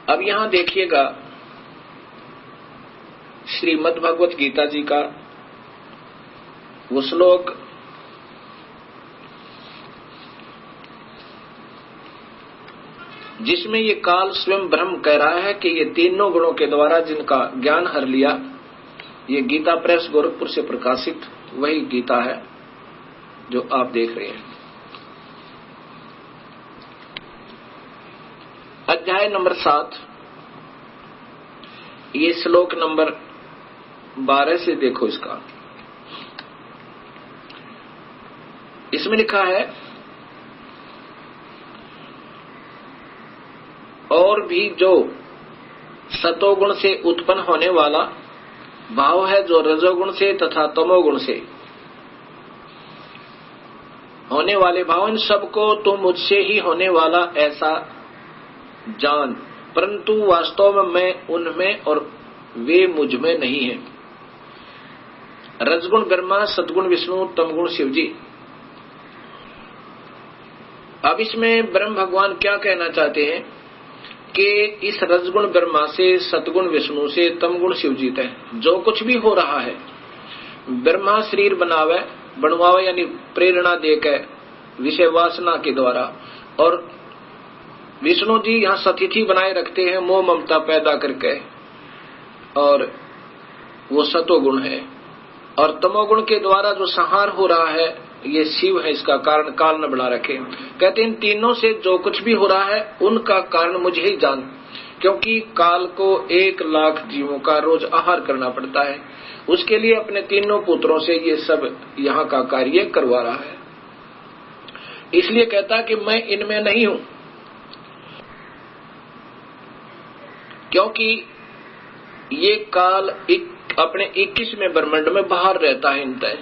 अब यहां देखिएगा श्रीमद् भगवत गीता जी का वो श्लोक जिसमें ये काल स्वयं ब्रह्म कह रहा है कि ये तीनों गुणों के द्वारा जिनका ज्ञान हर लिया, ये गीता प्रेस गोरखपुर से प्रकाशित वही गीता है जो आप देख रहे हैं। अध्याय नंबर 7, ये श्लोक नंबर 12 से देखो इसका। इसमें लिखा है, और भी जो सतोगुण से उत्पन्न होने वाला भाव है, जो रजोगुण से तथा तमोगुण से होने वाले भाव, इन सबको तुम मुझसे ही होने वाला ऐसा जान, परंतु वास्तव में मैं उनमें और वे मुझ में नहीं है। रजगुण ब्रह्मा, सतगुण विष्णु, तमगुण शिव जी। अब इसमें ब्रह्म भगवान क्या कहना चाहते हैं कि इस रजगुण ब्रह्मा से, सतगुण विष्णु से, तमगुण शिव जी है, जो कुछ भी हो रहा है, ब्रह्मा शरीर बनवावे यानी प्रेरणा देकर विषय वासना के द्वारा, और विष्णु जी यहाँ सतिथि बनाए रखते हैं मोह ममता पैदा करके, और वो सतोगुण है। और तमोगुण के द्वारा जो संहार हो रहा है ये शिव है, इसका कारण काल न बना रखे। कहते इन तीनों से जो कुछ भी हो रहा है उनका कारण मुझे ही जान, क्योंकि काल को 1,00,000 जीवों का रोज आहार करना पड़ता है, उसके लिए अपने तीनों पुत्रों से ये सब यहाँ का कार्य करवा रहा है। इसलिए कहता कि मैं इनमें नहीं हूं, क्योंकि ये काल अपने 21वें ब्रह्मांड में बाहर रहता है इंतः,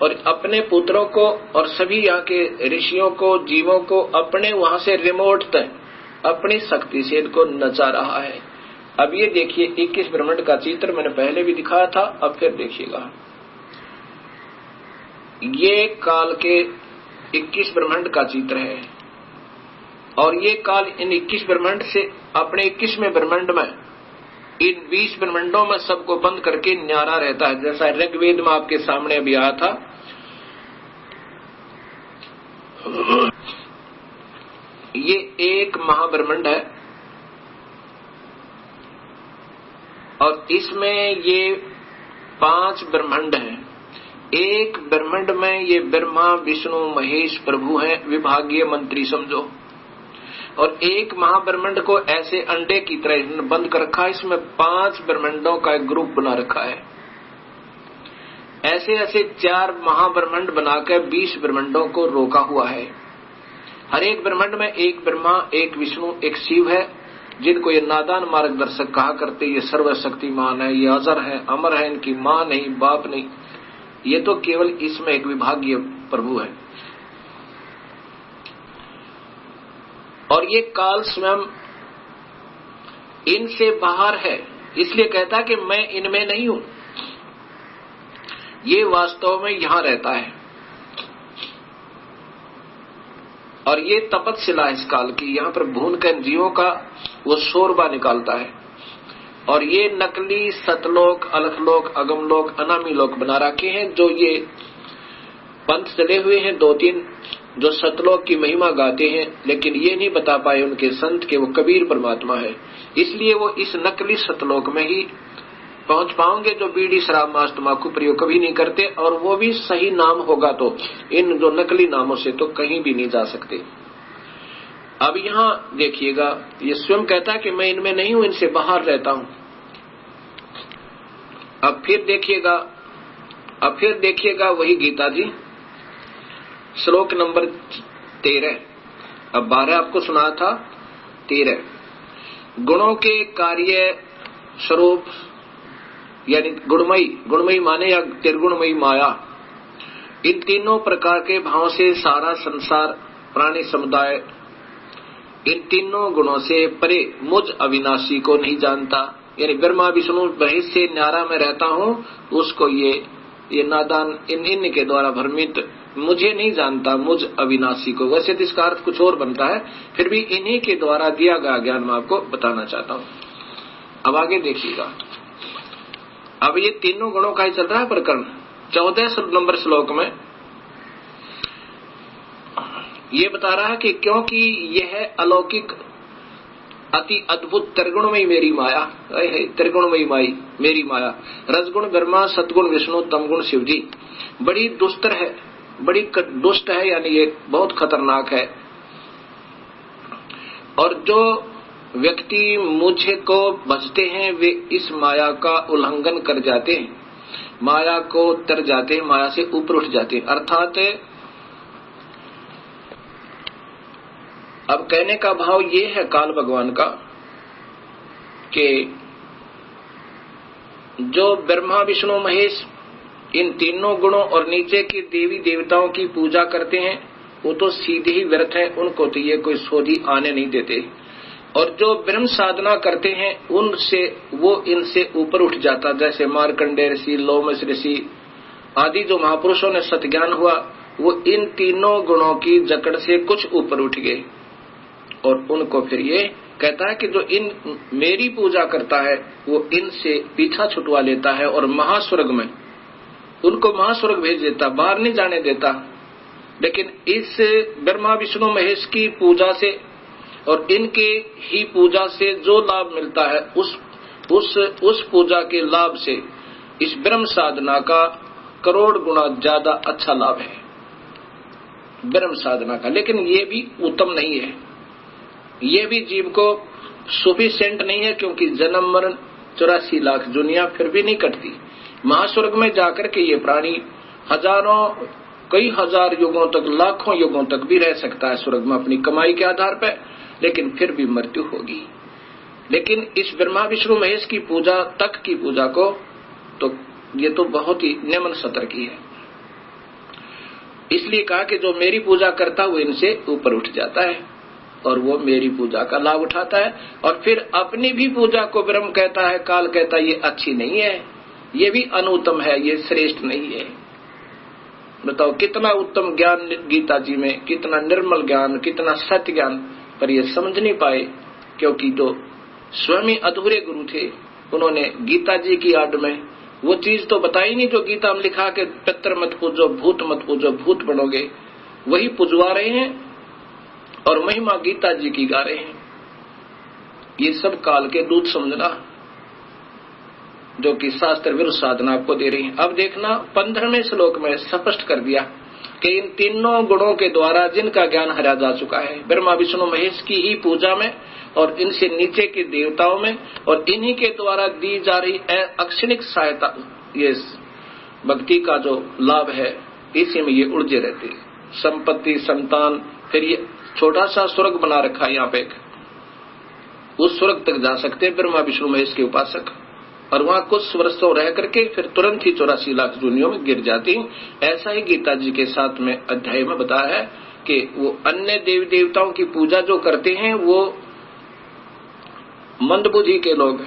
और अपने पुत्रों को और सभी यहाँ के ऋषियों को, जीवों को अपने वहां से रिमोट तक अपनी शक्ति से इनको नचा रहा है। अब ये देखिए 21 ब्रह्मांड का चित्र मैंने पहले भी दिखाया था, अब फिर देखिएगा। ये काल के 21 ब्रह्मांड का चित्र है, और ये काल इन 21 ब्रह्मांड से अपने 21वें ब्रह्मांड में इन 20 ब्रह्मांडों में सबको बंद करके न्यारा रहता है। जैसा ऋग्वेद में आपके सामने अभी आया था, ये एक महाब्रह्मांड है, और इसमें ये 5 ब्रह्मांड हैं। एक ब्रह्मांड में ये ब्रह्मा विष्णु महेश प्रभु हैं, विभागीय मंत्री समझो, और एक महाब्रह्मांड को ऐसे अंडे की तरह बंद कर रखा है, इसमें 5 ब्रह्मांडों का एक ग्रुप बना रखा है। ऐसे ऐसे 4 महाब्रह्मांड बनाकर 20 ब्रह्मांडों को रोका हुआ है। हर एक ब्रह्मांड में एक ब्रह्मा, एक विष्णु, एक शिव है, जिनको ये नादान मार्गदर्शक कहा करते। ये सर्वशक्तिमान है, ये अजर है, अमर है, इनकी मां नहीं, बाप नहीं, ये तो केवल इसमें एक विभागीय प्रभु है। और ये काल स्वयं इनसे बाहर है, इसलिए कहता कि मैं इनमें नहीं हूं, ये वास्तव में यहां रहता है। और ये तपस्या इस काल की, यहां पर भून कर जीवों का वो शोरबा निकालता है। और ये नकली सतलोक, अलखलोक, अगमलोक, अनामी लोक बना रखे हैं, जो ये पंथ चले हुए हैं 2-3 जो सतलोक की महिमा गाते हैं, लेकिन ये नहीं बता पाए उनके संत के वो कबीर परमात्मा है। इसलिए वो इस नकली सतलोक में ही पहुंच पाओगे, जो बीड़ी शराब मांस तंबाकू प्रयोग कभी नहीं करते, और वो भी सही नाम होगा तो, इन जो नकली नामों से तो कहीं भी नहीं जा सकते। अब यहाँ देखिएगा, ये स्वयं कहता है कि मैं इनमें नहीं हूं, इनसे बाहर रहता हूं। अब फिर देखिएगा वही गीता जी श्लोक नंबर 13। अब 12 आपको सुना था, 13 गुणों के कार्य स्वरूप यानी गुणमयी माने या त्रिगुणमयी माया, इन तीनों प्रकार के भावों से सारा संसार प्राणी समुदाय इन तीनों गुणों से परे मुझ अविनाशी को नहीं जानता। यानी ब्रह्मा विष्णु महेश से न्यारा में रहता हूं, उसको ये नादान इन के द्वारा भ्रमित मुझे नहीं जानता, मुझ अविनाशी को। वैसे तो इसका अर्थ कुछ और बनता है, फिर भी इन्हीं के द्वारा दिया गया ज्ञान मैं आपको बताना चाहता हूं। अब आगे देखिएगा। अब ये तीनों गुणों का ही चल रहा है प्रकरण। 14 नंबर श्लोक में ये बता रहा है कि क्योंकि यह अलौकिक अति अद्भुत त्रिगुणमयी मेरी माया, त्रिगुणमयी माई मेरी माया, रजगुण ब्रह्मा, सतगुण विष्णु, तमगुण शिव जी, बड़ी दुष्ट है, बड़ी दुष्ट है, यानी ये बहुत खतरनाक है। और जो व्यक्ति मुझे को भजते हैं वे इस माया का उल्लंघन कर जाते हैं, माया को तर जाते हैं, माया से ऊपर उठ जाते हैं। अर्थात अब कहने का भाव ये है काल भगवान का कि जो ब्रह्मा विष्णु महेश इन तीनों गुणों और नीचे के देवी देवताओं की पूजा करते हैं वो तो सीधे ही व्यर्थ है, उनको तो ये कोई सोधी आने नहीं देते। और जो ब्रह्म साधना करते हैं उनसे वो इनसे ऊपर उठ जाता, जैसे मार्कंडेय ऋषि, लोमस ऋषि आदि जो महापुरुषों ने सतज्ञान हुआ वो इन तीनों गुणों की जकड़ से कुछ ऊपर उठ गए। और उनको फिर ये कहता है कि जो इन मेरी पूजा करता है वो इनसे पीछा छुटवा लेता है और महास्वर्ग में उनको महास्वर्ग भेज देता, बाहर नहीं जाने देता। लेकिन इस ब्रह्मा विष्णु महेश की पूजा से और इनके ही पूजा से जो लाभ मिलता है उस पूजा के लाभ से इस ब्रह्म साधना का करोड़ गुना ज्यादा अच्छा लाभ है ब्रह्म साधना का। लेकिन ये भी उत्तम नहीं है, ये भी जीव को सुफिशिएंट नहीं है, क्योंकि जन्म मरण 84 लाख दुनिया फिर भी नहीं कटती। महास्वर्ग में जाकर के ये प्राणी हजारों कई हजार युगों तक, लाखों युगों तक भी रह सकता है स्वर्ग में अपनी कमाई के आधार पर, लेकिन फिर भी मृत्यु होगी। लेकिन इस ब्रह्मा विष्णु महेश की पूजा तक की पूजा को तो ये तो बहुत ही निम्न स्तर की है। इसलिए कहा कि जो मेरी पूजा करता वो इनसे ऊपर उठ जाता है और वो मेरी पूजा का लाभ उठाता है। और फिर अपनी भी पूजा को ब्रह्म कहता है, काल कहता है ये अच्छी नहीं है, ये भी अनुत्तम है, ये श्रेष्ठ नहीं है। बताओ कितना उत्तम ज्ञान गीता जी में, कितना निर्मल ज्ञान, कितना सत्य ज्ञान, पर ये समझ नहीं पाए क्योंकि जो स्वयं ही अधूरे गुरु थे उन्होंने गीता जी की आड़ में वो चीज तो बताई नहीं जो गीता में लिखा कि पितर मत पूजो, भूत मत पूजो, भूत बनोगे, वही पुजवा रहे हैं और महिमा गीता जी की गा रहे हैं। ये सब काल के दूत समझना जो कि शास्त्र विरुद्ध साधना आपको दे रही है। अब देखना 15वें श्लोक में स्पष्ट कर दिया कि इन तीनों गुणों के द्वारा जिनका ज्ञान हरा जा चुका है ब्रह्मा विष्णु महेश की ही पूजा में और इनसे नीचे के देवताओं में और इन्हीं के द्वारा दी जा रही अक्षणिक सहायता, ये भक्ति का जो लाभ है इसी में ये उलझे रहते, संपत्ति, संतान, फिर ये छोटा सा स्वर्ग बना रखा है यहाँ पे, उस स्वर्ग तक जा सकते हैं ब्रह्मा विष्णु महेश के उपासक, और वहां कुछ वर्षों रह करके फिर तुरंत ही 84 लाख दुनियों में गिर जाती। ऐसा ही गीता जी के 7वें अध्याय में बताया है कि वो अन्य देवी देवताओं की पूजा जो करते हैं वो मंदबुद्धि के लोग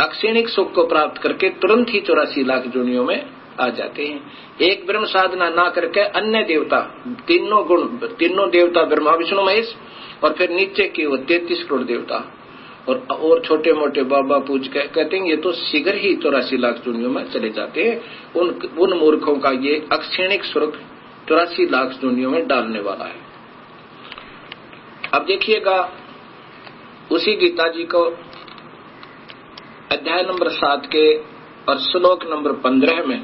अक्षणिक सुख को प्राप्त करके तुरंत ही 84 लाख दुनियों में आ जाते हैं। एक ब्रह्म साधना ना करके अन्य देवता, तीनों गुण, तीनों देवता ब्रह्मा विष्णु महेश और फिर नीचे के वो 33 करोड़ देवता और छोटे मोटे बाबा पूज के कहते हैं ये तो शीघ्र ही 84 लाख दुनियों में चले जाते हैं। उन मूर्खों का ये अक्षणिक स्वर्ग 84 लाख दुनियों में डालने वाला है। अब देखिएगा उसी गीता जी को अध्याय नंबर 7 के और श्लोक नंबर 15 में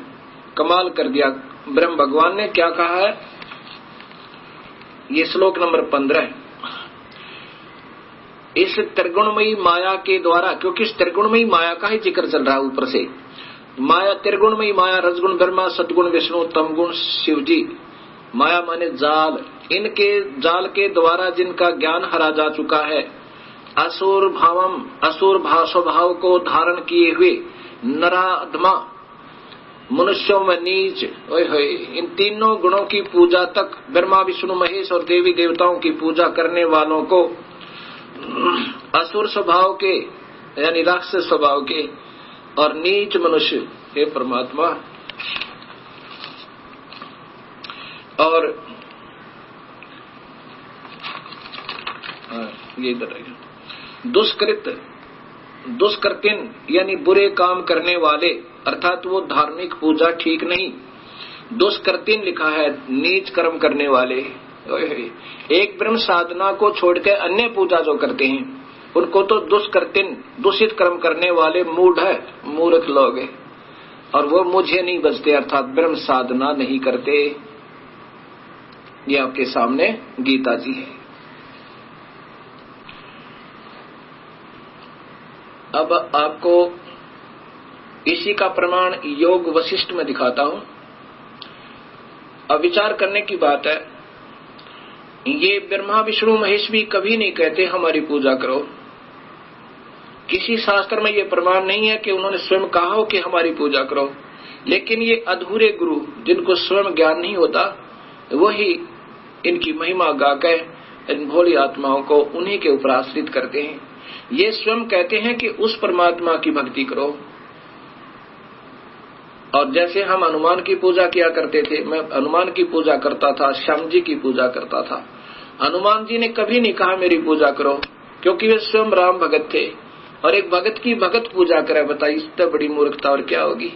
कमाल कर दिया। ब्रह्म भगवान ने क्या कहा है, ये श्लोक नंबर 15, इस त्रिगुणमयी माया के द्वारा, क्योंकि इस त्रिगुणमयी माया का ही जिक्र चल रहा है ऊपर से, माया त्रिगुणमयी माया, रजगुण ब्रह्मा, सतगुण विष्णु, तमगुण शिव जी, माया माने जाल, इनके जाल के द्वारा जिनका ज्ञान हरा जा चुका है, असुर स्वभाव को धारण किए हुए नराधमा, मनुष्यों में नीच, इन तीनों गुणों की पूजा तक ब्रह्मा विष्णु महेश और देवी देवताओं की पूजा करने वालों को असुर स्वभाव के यानी राक्षस स्वभाव के और नीच मनुष्य, हे परमात्मा और ये इधर रहेगा, दुष्कृतिन यानी बुरे काम करने वाले, अर्थात वो धार्मिक पूजा ठीक नहीं। दुष्कृतिन लिखा है नीच कर्म करने वाले। एक ब्रह्म साधना को छोड़कर अन्य पूजा जो करते हैं उनको तो दुष्कृतिन, दूषित कर्म करने वाले मूढ़ है, मूर्ख लोग है, और वो मुझे नहीं बचते, अर्थात ब्रह्म साधना नहीं करते। ये आपके सामने गीता जी है। अब आपको इसी का प्रमाण योग वशिष्ठ में दिखाता हूं। अब विचार करने की बात है, ये ब्रह्मा विष्णु महेश भी कभी नहीं कहते हमारी पूजा करो। किसी शास्त्र में ये प्रमाण नहीं है कि उन्होंने स्वयं कहा हो कि हमारी पूजा करो, लेकिन ये अधूरे गुरु जिनको स्वयं ज्ञान नहीं होता वही इनकी महिमा गाकर इन भोली आत्माओं को उन्हीं के ऊपर आश्रित करते हैं। ये स्वयं कहते हैं कि उस परमात्मा की भक्ति करो। और जैसे हम हनुमान की पूजा किया करते थे, मैं हनुमान की पूजा करता था, श्याम जी की पूजा करता था। हनुमान जी ने कभी नहीं कहा मेरी पूजा करो, क्योंकि वे स्वयं राम भगत थे। और एक भगत की भगत पूजा करे, बताइए इससे बड़ी मूर्खता और क्या होगी।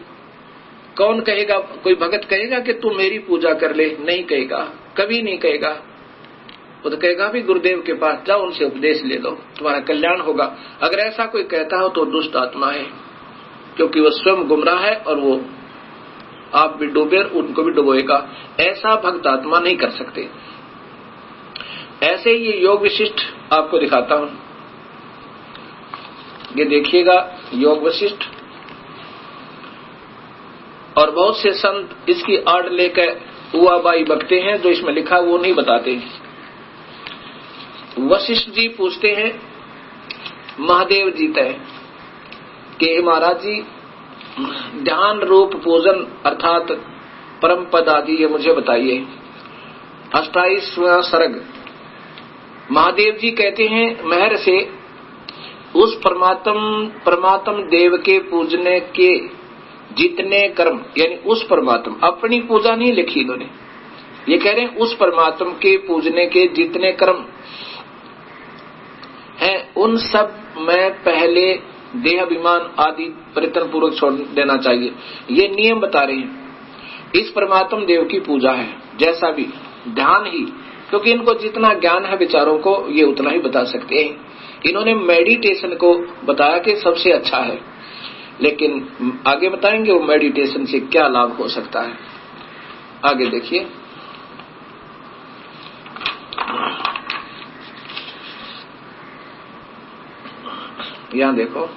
कौन कहेगा, कोई भगत कहेगा कि तू मेरी पूजा कर ले? नहीं कहेगा, कभी नहीं कहेगा। वो तो कहेगा भी गुरुदेव के पास जाओ, उनसे उपदेश ले लो, तुम्हारा कल्याण होगा। अगर ऐसा कोई कहता हो तो दुष्ट आत्मा है, क्योंकि वो स्वयं गुमराह है और वो आप भी डूबे उनको भी डुबोएगा। ऐसा भक्त आत्मा नहीं कर सकते। ऐसे ये योग विशिष्ट आपको दिखाता हूं। ये देखिएगा योग वशिष्ठ, और बहुत से संत इसकी आड़ लेकर उआबाई बकते हैं, जो इसमें लिखा वो नहीं बताते। वशिष्ठ जी पूछते हैं महादेव जी तय कि महाराज जी ध्यान रूप पूजन अर्थात परम पद आदि ये मुझे बताइए। 28वां सर्ग। महादेव जी कहते हैं महर से उस परमात्म देव के पूजने के जितने कर्म, यानी उस परमात्म, अपनी पूजा नहीं लिखी इन्होंने, ये कह रहे हैं उस परमात्म के पूजने के जितने कर्म हैं उन सब में पहले देह अभिमान आदि परिवर्तन पूर्वक छोड़ देना चाहिए। ये नियम बता रहे हैं। इस परमात्म देव की पूजा है, जैसा भी ध्यान ही, क्योंकि इनको जितना ज्ञान है विचारों को ये उतना ही बता सकते हैं। इन्होंने मेडिटेशन को बताया कि सबसे अच्छा है, लेकिन आगे बताएंगे वो मेडिटेशन से क्या लाभ हो सकता है। आगे देखिए, यहां देखो,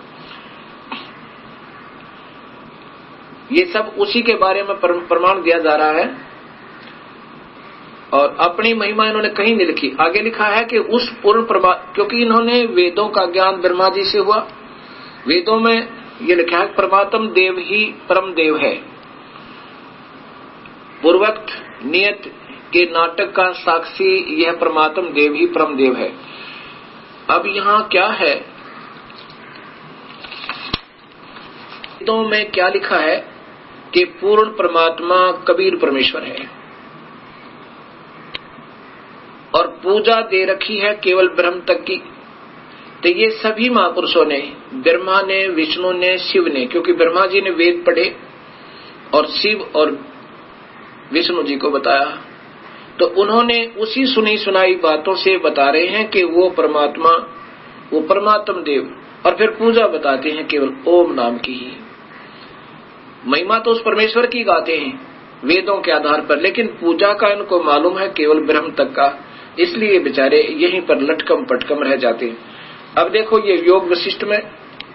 ये सब उसी के बारे में प्रमाण दिया जा रहा है, और अपनी महिमा इन्होंने कहीं नहीं लिखी। आगे लिखा है कि उस पूर्ण क्योंकि इन्होंने वेदों का ज्ञान ब्रह्मा जी से हुआ। वेदों में ये लिखा है परमात्म देव ही परम देव है। पूर्वोक्त नियत के नाटक का साक्षी यह परमात्म देव ही परम देव है। अब यहाँ क्या है, वेदों में क्या लिखा है कि पूर्ण परमात्मा कबीर परमेश्वर है, और पूजा दे रखी है केवल ब्रह्म तक की। तो ये सभी महापुरुषों ने, ब्रह्मा ने, विष्णु ने, शिव ने, क्योंकि ब्रह्मा जी ने वेद पढ़े और शिव और विष्णु जी को बताया, तो उन्होंने उसी सुनी सुनाई बातों से बता रहे हैं कि वो परमात्मा, वो परमात्म देव, और फिर पूजा बताते हैं केवल ओम नाम की ही। महिमा तो उस परमेश्वर की गाते हैं वेदों के आधार पर, लेकिन पूजा का इनको मालूम है केवल ब्रह्म तक का, इसलिए बेचारे यहीं पर लटकम पटकम रह जाते हैं। अब देखो ये योग वशिष्ठ में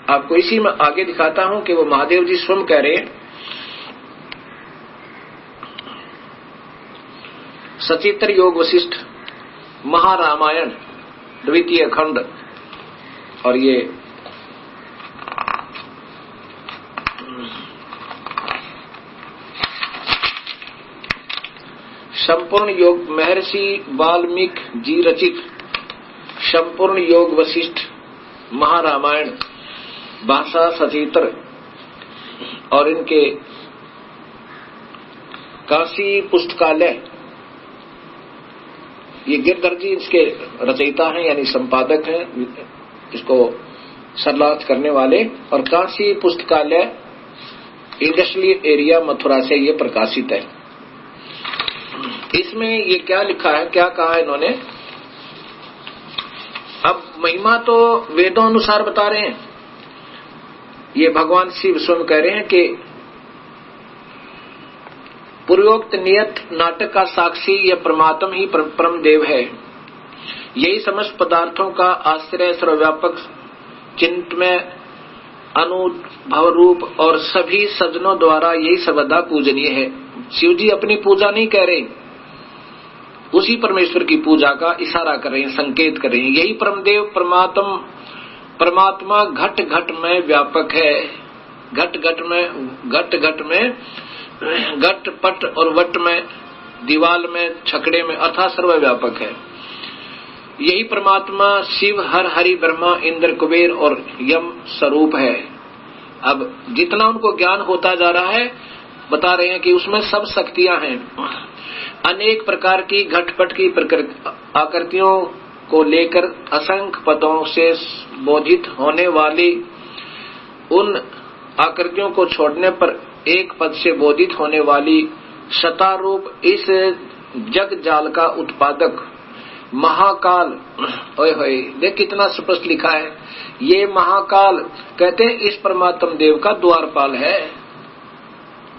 आपको इसी में आगे दिखाता हूं कि वो महादेव जी स्वयं कह रहे हैं। सचित्र योग वशिष्ठ महारामायण द्वितीय खंड, और ये संपूर्ण योग महर्षि वाल्मीकि जी रचित संपूर्ण योग वशिष्ठ महारामायण भाषा सचित्र, और इनके काशी पुस्तकालय ये गिरधर जी इसके रचयिता हैं, यानी संपादक हैं, इसको सरलार्थ करने वाले, और काशी पुस्तकालय इंडस्ट्रियल एरिया मथुरा से ये प्रकाशित है। इसमें ये क्या लिखा है, क्या कहा है इन्होंने। अब महिमा तो वेदों अनुसार बता रहे हैं, ये भगवान शिव स्वयं कह रहे हैं कि पूर्वोक्त नियत नाटक का साक्षी यह परमात्मा ही परम देव है। यही समस्त पदार्थों का आश्रय, सर्वव्यापक, चिंतनमय, अनुभव रूप और सभी सज्जनों द्वारा यही सर्वदा पूजनीय है। शिव जी अपनी पूजा नहीं कह रहे, उसी परमेश्वर की पूजा का इशारा कर रहे हैं, संकेत कर रहे हैं। यही परमदेव परमात्मा घट घट में व्यापक है। घट घट में घट पट और वट में, दीवाल में, छकड़े में, अर्थात सर्वव्यापक है। यही परमात्मा शिव, हर, हरि, ब्रह्मा, इंद्र, कुबेर और यम स्वरूप है। अब जितना उनको ज्ञान होता जा रहा है, बता रहे हैं कि उसमें सब शक्तियां हैं। अनेक प्रकार की घटपट की आकृतियों को लेकर असंख्य पदों से बोधित होने वाली, उन आकृतियों को छोड़ने पर एक पद से बोधित होने वाली शतारूप इस जग जाल का उत्पादक महाकाल, ओए होए, देख कितना स्पष्ट लिखा है। ये महाकाल कहते हैं इस परमात्मा देव का द्वारपाल है।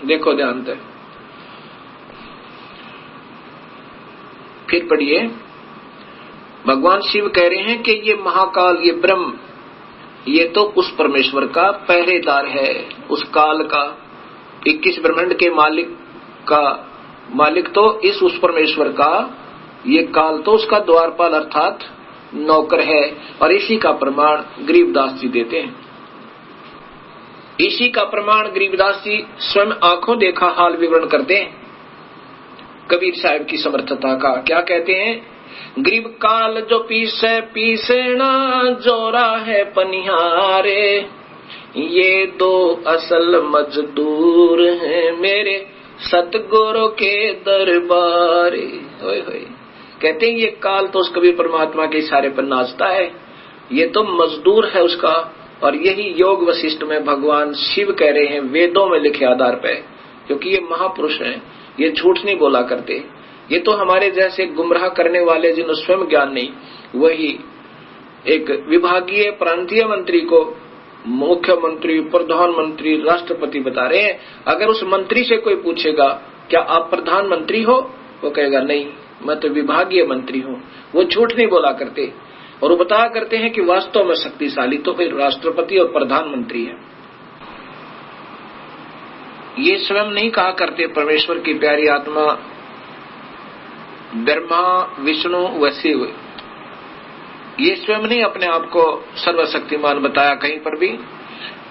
देखो ध्यान से, फिर पढ़िए। भगवान शिव कह रहे हैं कि ये महाकाल, ये ब्रह्म, ये तो उस परमेश्वर का पहरेदार है, उस काल का। 21 ब्रह्मांड के मालिक तो उस परमेश्वर का, ये काल तो उसका द्वारपाल अर्थात नौकर है। और इसी का प्रमाण गरीबदास जी देते हैं। इसी का प्रमाण गरीबदास जी स्वयं आंखों देखा हाल विवरण करते हैं कबीर साहब की समर्थता का। क्या कहते हैं, गरीब काल जो पीसना जोरा है पनिहारे, ये दो असल मजदूर हैं मेरे सतगुरु के दरबारे। होए होए, कहते हैं ये काल तो उस कबीर परमात्मा के इशारे पर नाचता है, ये तो मजदूर है उसका। और यही योग वशिष्ठ में भगवान शिव कह रहे हैं, वेदों में लिखे आधार पे, क्योंकि ये महापुरुष हैं, ये झूठ नहीं बोला करते। ये तो हमारे जैसे गुमराह करने वाले जिन्हें स्वयं ज्ञान नहीं, वही एक विभागीय प्रांतीय मंत्री को मुख्यमंत्री, प्रधानमंत्री, राष्ट्रपति बता रहे हैं। अगर उस मंत्री से कोई पूछेगा क्या आप प्रधानमंत्री हो, वो कहेगा नहीं, मैं तो विभागीय मंत्री हूँ। वो झूठ नहीं बोला करते, और वो बताया करते हैं कि वास्तव में शक्तिशाली तो फिर राष्ट्रपति और प्रधानमंत्री है। ये स्वयं नहीं कहा करते परमेश्वर की प्यारी आत्मा ब्रह्मा, विष्णु व शिव, ये स्वयं नहीं अपने आप को सर्वशक्तिमान बताया कहीं पर भी।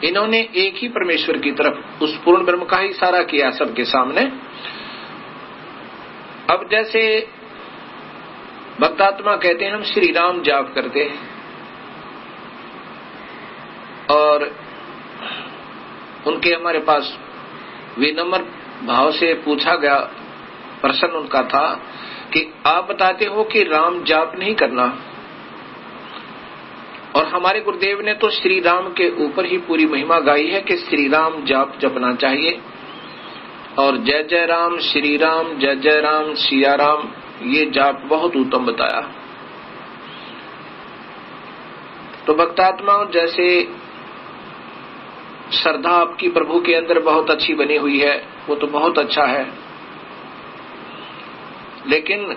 इन्होंने एक ही परमेश्वर की तरफ, उस पूर्ण ब्रह्म का ही इशारा किया सबके सामने। अब जैसे भक्तात्मा कहते हैं हम श्री राम जाप करते हैं, और उनके हमारे पास विनम्र भाव से पूछा गया, प्रश्न उनका था कि आप बताते हो कि राम जाप नहीं करना, और हमारे गुरुदेव ने तो श्री राम के ऊपर ही पूरी महिमा गाई है कि श्री राम जाप जपना चाहिए, और जय जय राम, श्री राम, जय जय राम, सिया राम, ये जाप बहुत उत्तम बताया। तो भक्तात्मा जैसे श्रद्धा आपकी प्रभु के अंदर बहुत अच्छी बनी हुई है, वो तो बहुत अच्छा है, लेकिन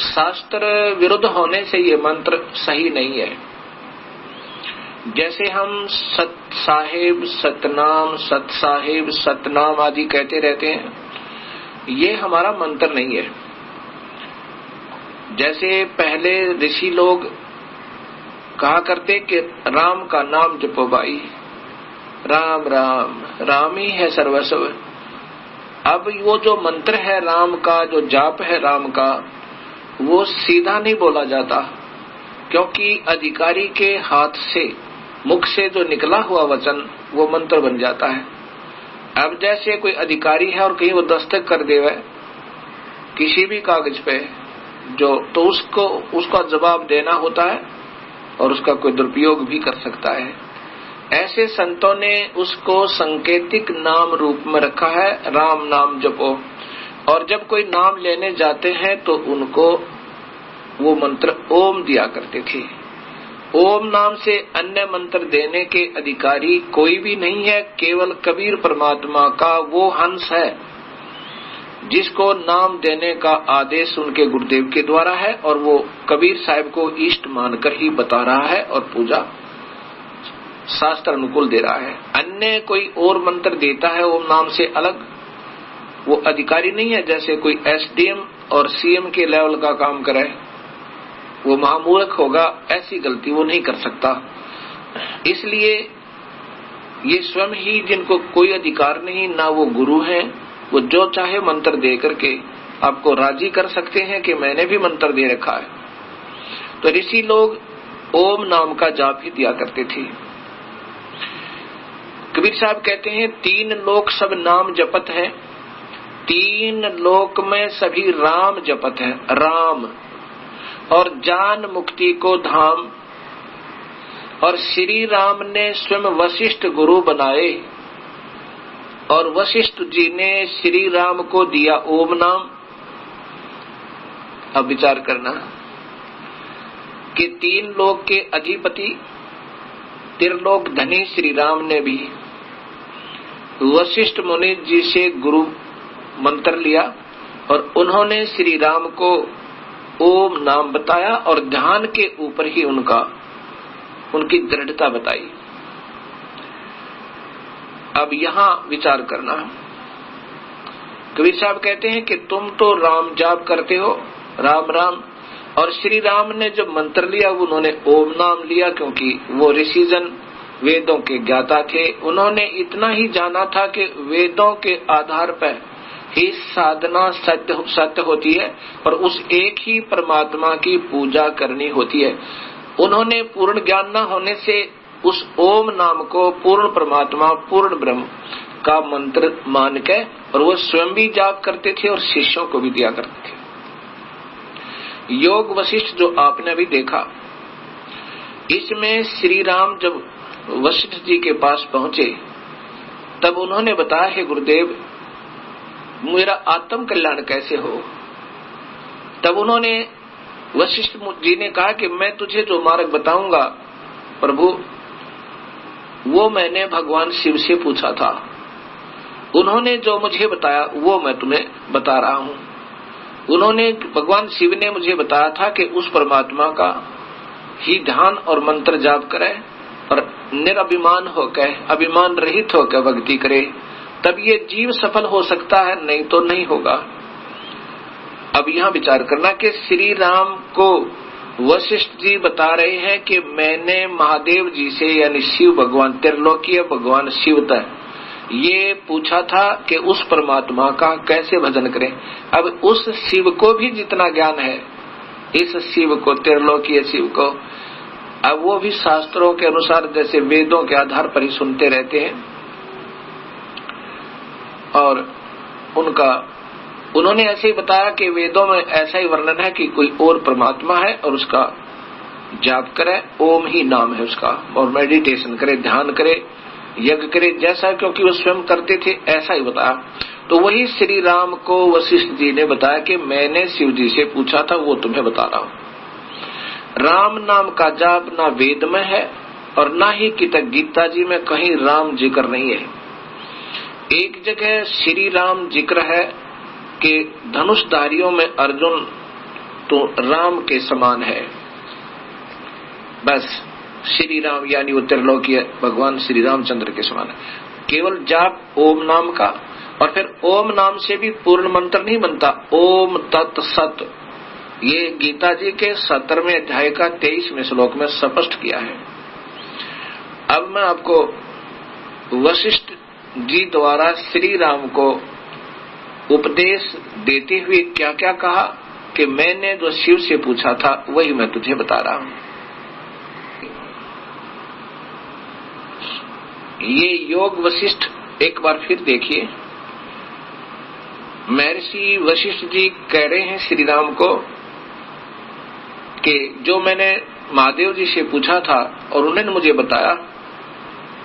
शास्त्र विरुद्ध होने से ये मंत्र सही नहीं है। जैसे हम सत साहेब, सतनाम, सत साहेब, सतनाम आदि कहते रहते हैं, ये हमारा मंत्र नहीं है। जैसे पहले ऋषि लोग कहा करते कि राम का नाम जपो भाई, राम राम, राम ही है सर्वस्व। अब वो जो मंत्र है राम का, जो जाप है राम का, वो सीधा नहीं बोला जाता, क्योंकि अधिकारी के हाथ से, मुख से जो निकला हुआ वचन वो मंत्र बन जाता है। अब जैसे कोई अधिकारी है और कहीं वो दस्तक कर देवे किसी भी कागज पे, जो तो उसका जवाब देना होता है और उसका कोई दुरुपयोग भी कर सकता है। ऐसे संतों ने उसको संकेतिक नाम रूप में रखा है, राम नाम जपो। और जब कोई नाम लेने जाते हैं तो उनको वो मंत्र ओम दिया करते थे। ओम नाम से अन्य मंत्र देने के अधिकारी कोई भी नहीं है, केवल कबीर परमात्मा का वो हंस है जिसको नाम देने का आदेश उनके गुरुदेव के द्वारा है, और वो कबीर साहब को इष्ट मानकर ही बता रहा है और पूजा शास्त्र अनुकूल दे रहा है। अन्य कोई और मंत्र देता है ओम नाम से अलग, वो अधिकारी नहीं है। जैसे कोई एसडीएम और सीएम के लेवल का काम करे, वो महामूर्ख होगा, ऐसी गलती वो नहीं कर सकता। इसलिए ये स्वयं ही जिनको कोई अधिकार नहीं, ना वो गुरु हैं, वो जो चाहे मंत्र दे करके आपको राजी कर सकते हैं कि मैंने भी मंत्र दे रखा है। तो ऋषि लोग ओम नाम का जाप ही दिया करते थे। कबीर साहब कहते हैं 3 लोक सब नाम जपत है, 3 लोक में सभी राम जपत है, राम और जान मुक्ति को धाम। और श्री राम ने स्वयं वशिष्ठ गुरु बनाए और वशिष्ठ जी ने श्री राम को दिया ओम नाम। अब विचार करना कि 3 लोक के अधिपति त्रिलोक धनी श्री राम ने भी वशिष्ठ मुनि जी से गुरु मंत्र लिया और उन्होंने श्री राम को ओम नाम बताया और ध्यान के ऊपर ही उनकी दृढ़ता बताई। अब यहाँ विचार करना, कबीर साहब कहते हैं कि तुम तो राम जाप करते हो, राम राम, और श्री राम ने जब मंत्र लिया उन्होंने ओम नाम लिया, क्योंकि वो ऋषिजन वेदों के ज्ञाता थे। उन्होंने इतना ही जाना था कि वेदों के आधार पर ही साधना सत्य होती है और उस एक ही परमात्मा की पूजा करनी होती है। उन्होंने पूर्ण ज्ञान न होने से उस ओम नाम को पूर्ण परमात्मा, पूर्ण ब्रह्म का मंत्र मान के और वो स्वयं भी जाप करते थे और शिष्यों को भी दिया करते थे। योग वशिष्ठ जो आपने अभी देखा, इसमें श्री राम जब वशिष्ठ जी के पास पहुंचे तब उन्होंने बताया, है गुरुदेव मेरा आत्म कल्याण कैसे हो। तब उन्होंने वशिष्ठ जी ने कहा कि मैं तुझे जो मार्ग बताऊंगा प्रभु, वो मैंने भगवान शिव से पूछा था। उन्होंने जो मुझे बताया वो मैं तुम्हें बता रहा हूँ। उन्होंने भगवान शिव ने मुझे बताया था कि उस परमात्मा का ही ध्यान और मंत्र जाप करे और निरभिमान होकर, अभिमान रहित होकर भक्ति करे, तब ये जीव सफल हो सकता है, नहीं तो नहीं होगा। अब यहाँ विचार करना कि श्री राम को वशिष्ठ जी बता रहे हैं कि मैंने महादेव जी से, यानी शिव भगवान, त्रिलोकीय भगवान शिव तक ये पूछा था कि उस परमात्मा का कैसे भजन करें। अब उस शिव को भी जितना ज्ञान है, इस शिव को, त्रिलोकीय शिव को, अब वो भी शास्त्रों के अनुसार जैसे वेदों के आधार पर ही सुनते रहते हैं और उन्होंने ऐसे ही बताया कि वेदों में ऐसा ही वर्णन है कि कोई और परमात्मा है और उसका जाप करे, ओम ही नाम है उसका, और मेडिटेशन करे, ध्यान करे, यज्ञ करे, जैसा क्योंकि वो स्वयं करते थे ऐसा ही बताया। तो वही श्री राम को वशिष्ठ जी ने बताया कि मैंने शिव जी से पूछा था, वो तुम्हें बता रहा हूँ। राम नाम का जाप ना वेद में है और ना ही गीता जी में कहीं राम जिक्र नहीं है। एक जगह श्री राम जिक्र है कि धनुषधारियों में अर्जुन तो राम के समान है, बस श्री राम यानी वो त्रिलोकीय भगवान श्री रामचंद्र के समान है। केवल जाप ओम नाम का, और फिर ओम नाम से भी पूर्ण मंत्र नहीं बनता। ओम तत् सत, ये गीता जी के 17वें अध्याय का 23वें श्लोक में स्पष्ट किया है। अब मैं आपको वशिष्ठ जी द्वारा श्री राम को उपदेश देते हुए क्या क्या कहा कि मैंने जो शिव से पूछा था वही मैं तुझे बता रहा हूं। ये योग वशिष्ठ एक बार फिर देखिए। महर्षि वशिष्ठ जी कह रहे हैं श्री राम को कि जो मैंने महादेव जी से पूछा था और उन्होंने मुझे बताया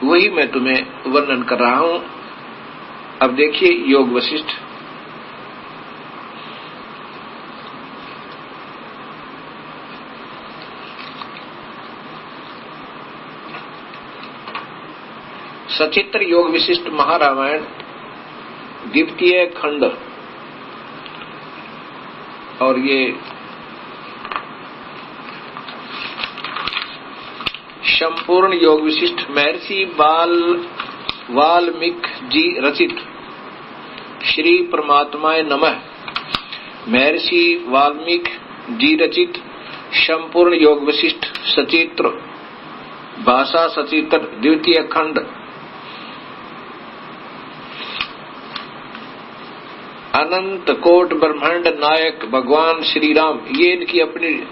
वही मैं तुम्हें वर्णन कर रहा हूं। अब देखिए योग वशिष्ठ। सचित्र योग विशिष्ट महारामायण द्वितीय खंड, और ये संपूर्ण योग विशिष्ट महर्षि वाल्मीकि जी रचित श्री परमात्माय नमः। महर्षि वाल्मीकि जी रचित संपूर्ण योग विशिष्ट सचित्र भाषा सचित्र द्वितीय खंड। अनंत कोट ब्रह्मांड नायक भगवान श्री राम, ये इनकी अपनी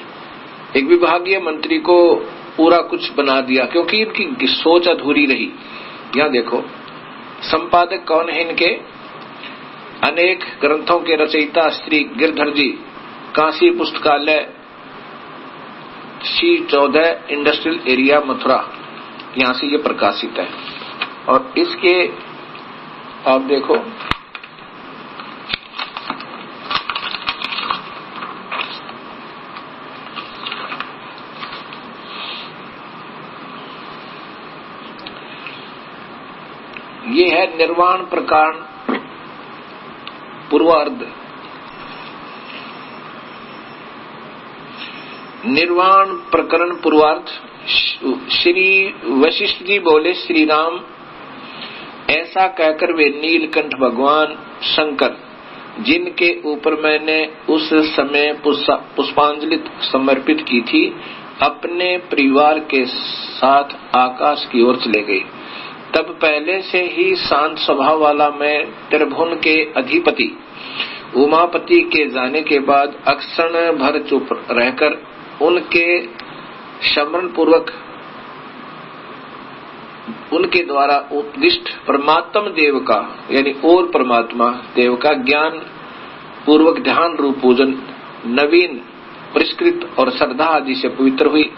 एक विभागीय मंत्री को पूरा कुछ बना दिया, क्योंकि इनकी सोच अधूरी रही। यहाँ देखो संपादक कौन है इनके, अनेक ग्रंथों के रचयिता श्री गिरधर जी, काशी पुस्तकालय C14 इंडस्ट्रियल एरिया मथुरा, यहाँ से ये प्रकाशित है। और इसके आप देखो ये है निर्वाण प्रकरण पूर्वार्ध। निर्वाण प्रकरण पूर्वार्ध। श्री वशिष्ठ जी बोले, श्री राम, ऐसा कहकर वे नीलकंठ भगवान शंकर, जिनके ऊपर मैंने उस समय पुष्पांजलि समर्पित की थी, अपने परिवार के साथ आकाश की ओर चले गए। तब पहले से ही शांत स्वभाव वाला मैं त्रिभुवन के अधिपति उमापति के जाने के बाद अक्षण भर चुप रहकर उनके स्मरण पूर्वक उनके द्वारा उपदिष्ट परमात्म देव का, यानी और परमात्मा देव का ज्ञान पूर्वक ध्यान रूप पूजन नवीन परिष्कृत और श्रद्धा आदि से पवित्र हुई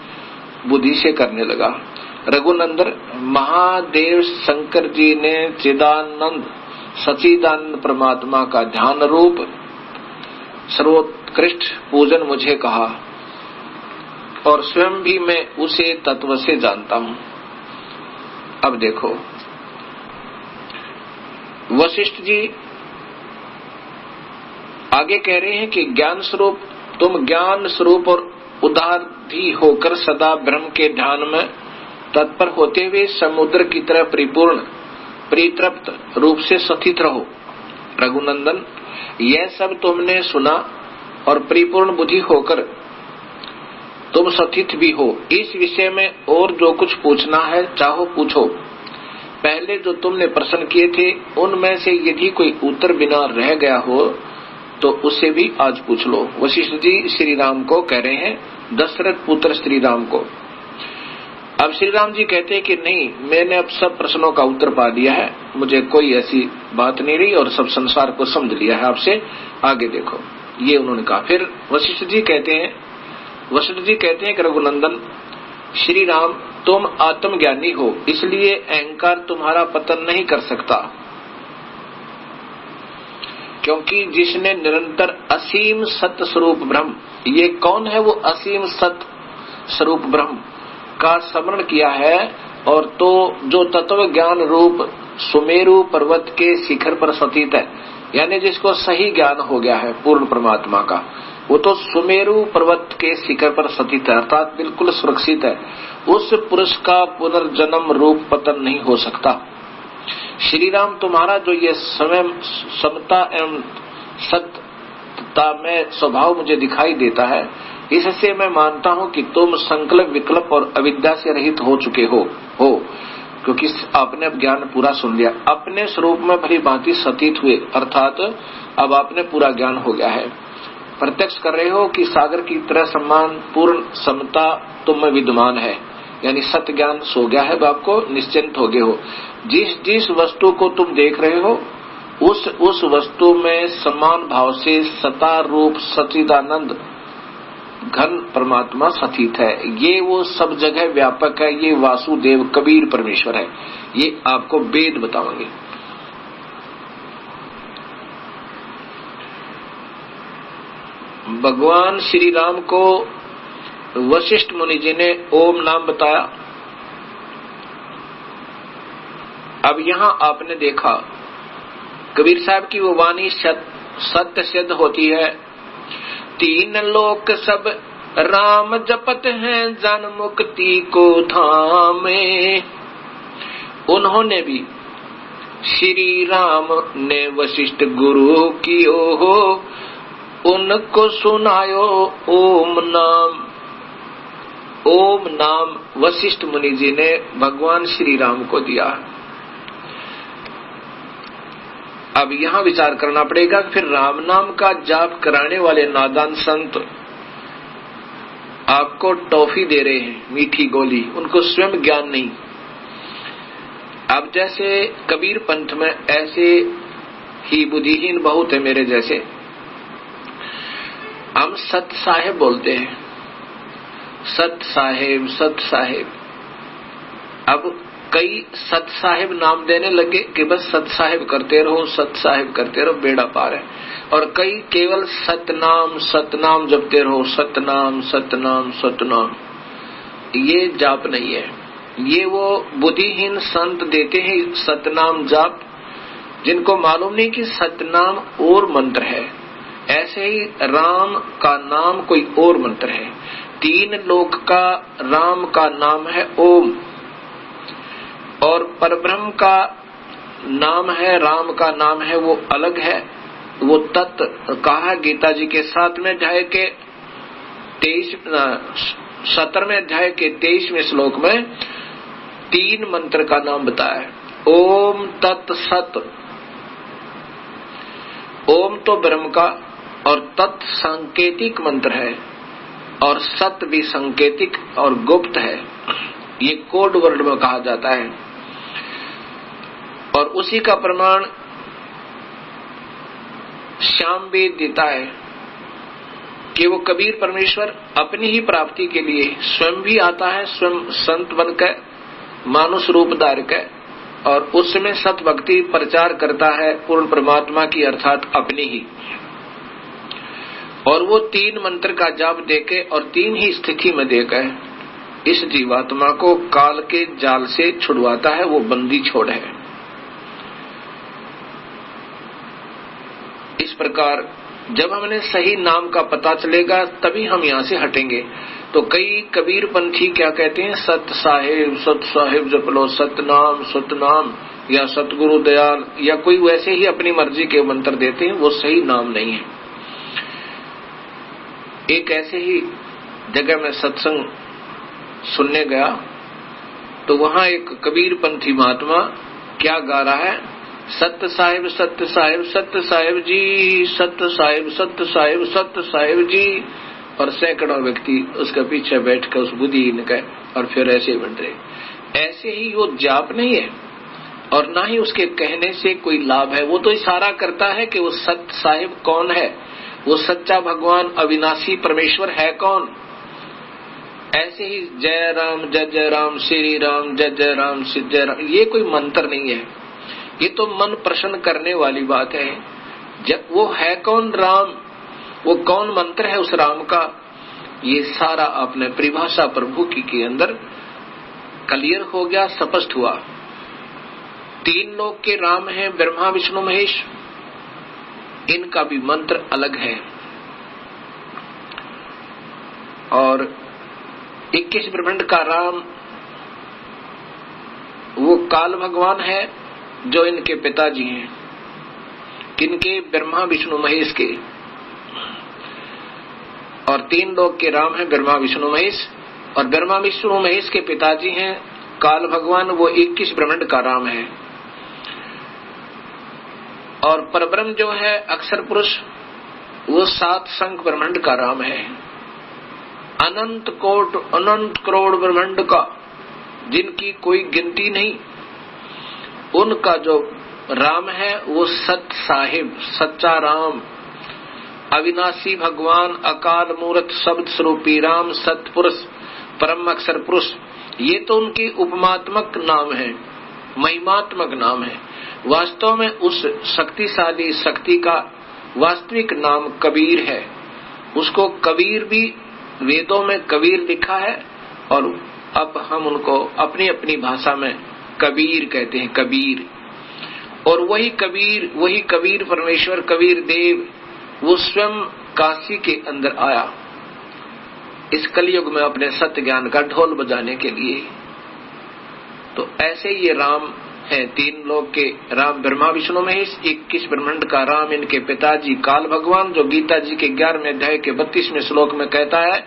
बुद्धि से करने लगा। रघुनंदन, महादेव शंकर जी ने चिदानंद सचिदानंद परमात्मा का ध्यान रूप सर्वोत्कृष्ट पूजन मुझे कहा, और स्वयं भी मैं उसे तत्व से जानता हूं। अब देखो वशिष्ठ जी आगे कह रहे हैं कि ज्ञान स्वरूप, तुम ज्ञान स्वरूप और उदारधी होकर सदा ब्रह्म के ध्यान में तत्पर होते हुए समुद्र की तरह परिपूर्ण परितृप्त रूप से स्थित रहो। रघुनंदन, यह सब तुमने सुना और परिपूर्ण बुद्धि होकर तुम स्थित भी हो। इस विषय में और जो कुछ पूछना है चाहो पूछो। पहले जो तुमने प्रश्न किए थे उनमें से यदि कोई उत्तर बिना रह गया हो तो उसे भी आज पूछ लो। वशिष्ठ जी श्री राम को कह रहे हैं, दशरथ पुत्र श्री राम को। अब श्री राम जी कहते हैं कि नहीं, मैंने अब सब प्रश्नों का उत्तर पा दिया है, मुझे कोई ऐसी बात नहीं रही और सब संसार को समझ लिया है, आपसे आगे देखो, ये उन्होंने कहा। फिर वशिष्ठ जी कहते हैं कि रघुनंदन श्री राम, तुम आत्मज्ञानी हो, इसलिए अहंकार तुम्हारा पतन नहीं कर सकता, क्योंकि जिसने निरंतर असीम सत्य स्वरूप ब्रह्म, ये कौन है वो असीम सत्य स्वरूप ब्रह्म का स्मरण किया है, और तो जो तत्व ज्ञान रूप सुमेरु पर्वत के शिखर पर स्थित है, यानी जिसको सही ज्ञान हो गया है पूर्ण परमात्मा का, वो तो सुमेरु पर्वत के शिखर पर स्थित है, अर्थात बिल्कुल सुरक्षित है। उस पुरुष का पुनर्जन्म रूप पतन नहीं हो सकता। श्री राम, तुम्हारा जो ये समता एवं सत्यता में स्वभाव मुझे दिखाई देता है, इससे मैं मानता हूं कि तुम संकल्प विकल्प और अविद्या से रहित हो चुके हो, क्योंकि आपने अब ज्ञान पूरा सुन लिया, अपने स्वरूप में भली भांति स्थित हुए, अर्थात अब आपने पूरा ज्ञान हो गया है। प्रत्यक्ष कर रहे हो कि सागर की तरह सम्मान पूर्ण समता तुम में विद्यमान है, यानी सत्य ज्ञान सो गया है, आपको निश्चिंत हो गए हो। जिस वस्तु को तुम देख रहे हो उस वस्तु में समान भाव से सता रूप सच्चिदानंद घन परमात्मा स्थित है। ये वो सब जगह व्यापक है, ये वासुदेव कबीर परमेश्वर है। ये आपको वेद बताओगे। भगवान श्री राम को वशिष्ठ मुनि जी ने ओम नाम बताया। अब यहां आपने देखा कबीर साहब की वो वाणी सत्य सिद्ध होती है। तीन लोक सब राम जपत हैं, जन मुक्ति को धामे। उन्होंने भी श्री राम ने वशिष्ठ गुरु कियो हो, उनको सुनायो ओम नाम। ओम नाम वशिष्ठ मुनि जी ने भगवान श्री राम को दिया। अब यहां विचार करना पड़ेगा कि फिर राम नाम का जाप कराने वाले नादान संत आपको टॉफी दे रहे हैं, मीठी गोली, उनको स्वयं ज्ञान नहीं। अब जैसे कबीर पंथ में ऐसे ही बुद्धिहीन बहुत है मेरे जैसे। हम सत साहेब बोलते हैं, सत साहेब सत साहेब। अब कई सत साहेब नाम देने लगे कि बस सत साहेब करते रहो, सत साहेब करते रहो, बेड़ा पार है। और कई केवल सतनाम जपते रहो, सतनाम सतनाम सतनाम। ये जाप नहीं है, ये वो बुद्धिहीन संत देते हैं सतनाम जाप, जिनको मालूम नहीं कि सतनाम और मंत्र है। ऐसे ही राम का नाम कोई और मंत्र है। तीन लोक का राम का नाम है ओम, और परब्रह्म का नाम है, राम का नाम है, वो अलग है। वो तत् कहा गीता जी के 7वें अध्याय के 17वें अध्याय के 23वें श्लोक में तीन मंत्र का नाम बताया है। ओम तत् सत। ओम तो ब्रह्म का और तत् सांकेतिक मंत्र है, और सत भी सांकेतिक और गुप्त है। ये कोड वर्ड में कहा जाता है। और उसी का प्रमाण श्याम वेद देता है कि वो कबीर परमेश्वर अपनी ही प्राप्ति के लिए स्वयं भी आता है, स्वयं संत बनकर मानुष रूप धार कर, और उसमें सत भक्ति प्रचार करता है पूर्ण परमात्मा की, अर्थात अपनी ही। और वो तीन मंत्र का जाप देके और तीन ही स्थिति में देकर इस जीवात्मा को काल के जाल से छुड़वाता है। वो बंदी छोड़ है। इस प्रकार जब हमें सही नाम का पता चलेगा तभी हम यहाँ से हटेंगे। तो कई कबीर पंथी क्या कहते हैं, सत साहेब जप लो, सतनाम सतनाम, या सतगुरु दयाल, या कोई वैसे ही अपनी मर्जी के मंत्र देते हैं। वो सही नाम नहीं है। एक ऐसे ही जगह में सत्संग सुनने गया तो वहां एक कबीर पंथी महात्मा क्या गा रहा है, सत्य साहिब सत्य साहिब सत्य साहिब जी, सत्य साहिब सत्य साहिब सत्य साहिब जी। और सैकड़ों व्यक्ति उसके पीछे बैठकर उस बुद्धिहीन का और फिर ऐसे बन रहे। ऐसे ही वो जाप नहीं है, और ना ही उसके कहने से कोई लाभ है। वो तो इशारा करता है कि वो सत्य साहिब कौन है, वो सच्चा भगवान अविनाशी परमेश्वर है कौन। ऐसे ही जय राम श्री राम जय जय राम श्री जय राम, ये कोई मंत्र नहीं है। ये तो मन प्रसन्न करने वाली बात है। जब वो है कौन राम, वो कौन मंत्र है उस राम का, ये सारा आपने परिभाषा प्रभु की के अंदर क्लियर हो गया, स्पष्ट हुआ। तीन लोक के राम है, ब्रह्मा विष्णु महेश, इनका भी मंत्र अलग है। और 21 ब्रह्मांड का राम वो काल भगवान है, जो इनके पिताजी हैं। किनके? ब्रह्मा विष्णु महेश के। और तीन लोक के राम है ब्रह्मा विष्णु महेश, और ब्रह्मा विष्णु महेश के पिताजी हैं काल भगवान, वो 21 ब्रह्मांड का राम है। और परब्रह्म जो है अक्षर पुरुष, वो 7 संख ब्रह्मांड का राम है। अनंत करोड़ ब्रह्मांड का, जिनकी कोई गिनती नहीं, उनका जो राम है वो सत साहिब, सच्चा राम। अविनाशी भगवान, अकाल मूर्त, शब्द स्वरूपी राम, सतपुरुष, परम अक्षर पुरुष, ये तो उनकी उपमात्मक नाम है, महिमात्मक नाम है। वास्तव में उस शक्तिशाली शक्ति का वास्तविक नाम कबीर है। उसको कबीर भी वेदों में कबीर लिखा है और अब हम उनको अपनी अपनी भाषा में कबीर कहते हैं, कबीर। और वही कबीर परमेश्वर, कबीर देव, वो स्वयं काशी के अंदर आया इस कलयुग में अपने सत्य ज्ञान का ढोल बजाने के लिए। तो ऐसे ये राम है, तीन लोक के राम, ब्रह्मा विष्णु महेश, 21 ब्रह्मांड का राम, इनके पिताजी काल भगवान, जो गीता जी के 11वें अध्याय के 32वें श्लोक में कहता है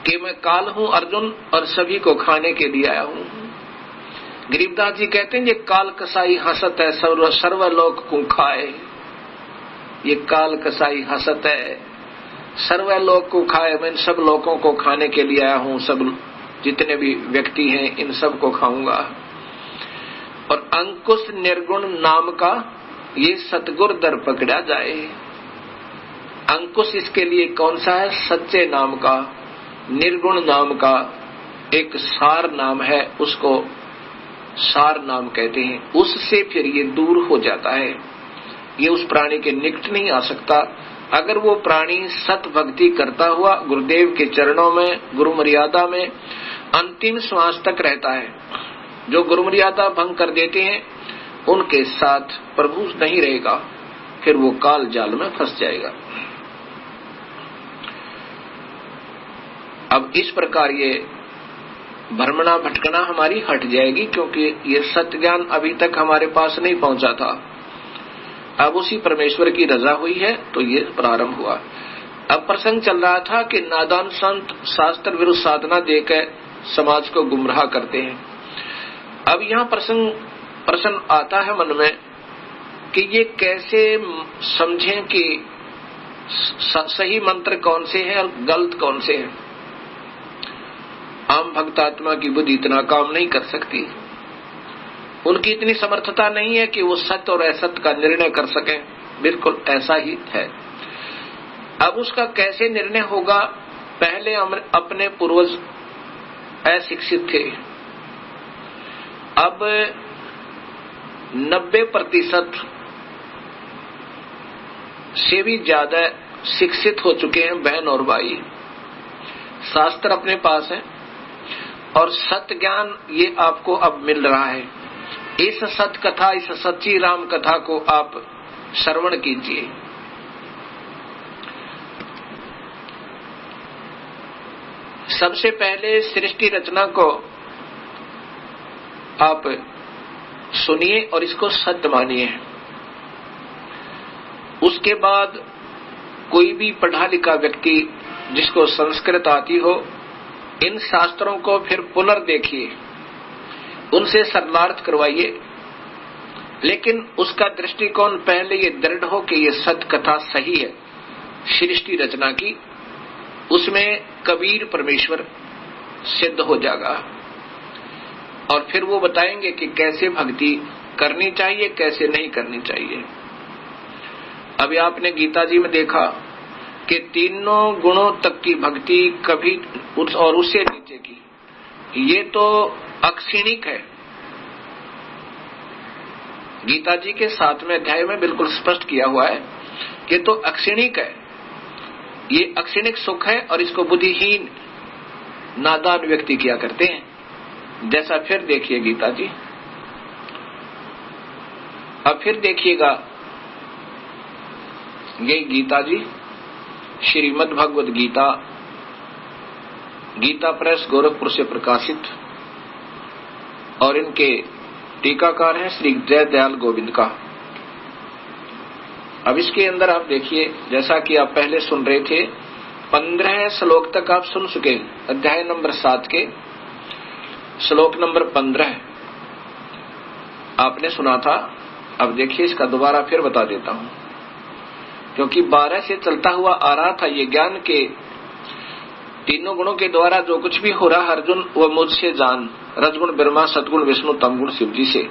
कि मैं काल हूँ अर्जुन और सभी को खाने के लिए आया हूँ। गरीबदास जी कहते हैं ये काल कसाई हसत है, सर्वलोक को खाए। ये काल कसाई हसत है, सर्वलोक को खाए, मैं सब लोगों को खाने के लिए आया हूँ, सब जितने भी व्यक्ति हैं इन सब को खाऊंगा। और अंकुश निर्गुण नाम का ये सतगुर दर पकड़ा जाए। अंकुश इसके लिए कौन सा है? सच्चे नाम का, निर्गुण नाम का एक सार नाम है, उसको सार नाम कहते हैं। उससे फिर ये दूर हो जाता है, ये उस प्राणी के निकट नहीं आ सकता। अगर वो प्राणी सत भक्ति करता हुआ गुरुदेव के चरणों में, गुरु मर्यादा में अंतिम श्वास तक रहता है, जो गुरु मर्यादा भंग कर देते हैं उनके साथ प्रभु नहीं रहेगा, फिर वो काल जाल में फंस जाएगा। अब इस प्रकार ये भ्रमणा भटकना हमारी हट जाएगी, क्योंकि ये सत्य ज्ञान अभी तक हमारे पास नहीं पहुंचा था। अब उसी परमेश्वर की रजा हुई है तो ये प्रारंभ हुआ। अब प्रसंग चल रहा था कि नादान संत शास्त्र विरुद्ध साधना देकर समाज को गुमराह करते हैं। अब यहाँ प्रश्न आता है मन में कि ये कैसे समझें कि सही मंत्र कौन से हैं और गलत कौन से हैं। आम भक्तात्मा की बुद्धि इतना काम नहीं कर सकती, उनकी इतनी समर्थता नहीं है कि वो सत्य और असत्य का निर्णय कर सकें। बिल्कुल ऐसा ही है। अब उसका कैसे निर्णय होगा? पहले अपने पूर्वज अशिक्षित थे, अब 90% से भी ज्यादा शिक्षित हो चुके हैं बहन और भाई। शास्त्र अपने पास है और सत्य ज्ञान ये आपको अब मिल रहा है। इस सत्य कथा, इस सच्ची राम कथा को आप श्रवण कीजिए। सबसे पहले सृष्टि रचना को आप सुनिए और इसको सत्य मानिए। उसके बाद कोई भी पढ़ा लिखा व्यक्ति जिसको संस्कृत आती हो, इन शास्त्रों को फिर पुनर्देखिए, उनसे सरलार्थ करवाइए, लेकिन उसका दृष्टिकोण पहले ये दृढ़ हो कि ये सत्य कथा सही है सृष्टि रचना की। उसमें कबीर परमेश्वर सिद्ध हो जाएगा और फिर वो बताएंगे कि कैसे भक्ति करनी चाहिए, कैसे नहीं करनी चाहिए। अभी आपने गीता जी में देखा कि तीनों गुणों तक की भक्ति कभी और उससे नीचे की, ये तो अक्षिणिक है। गीता जी के 7वें अध्याय में बिल्कुल स्पष्ट किया हुआ है कि तो अक्षिणिक है, ये अक्षिणिक सुख है और इसको बुद्धिहीन नादान व्यक्ति किया करते हैं। जैसा फिर देखिए गीता जी, अब फिर देखिएगा ये गीता जी श्रीमद् भगवद गीता, गीता प्रेस गोरखपुर से प्रकाशित, और इनके टीकाकार हैं श्री जय दयाल गोविंद का। अब इसके अंदर आप देखिए, जैसा कि आप पहले सुन रहे थे, 15 श्लोक तक आप सुन चुके। अध्याय नंबर 7 के श्लोक नंबर 15 आपने सुना था। अब देखिए इसका दोबारा फिर बता देता हूं, क्योंकि 12 से चलता हुआ आ रहा था ये ज्ञान के तीनों गुणों के द्वारा जो कुछ भी हो रहा अर्जुन, वो मुझसे जान, रजगुण ब्रह्मा, सतगुण विष्णु, तमगुण शिव जी से।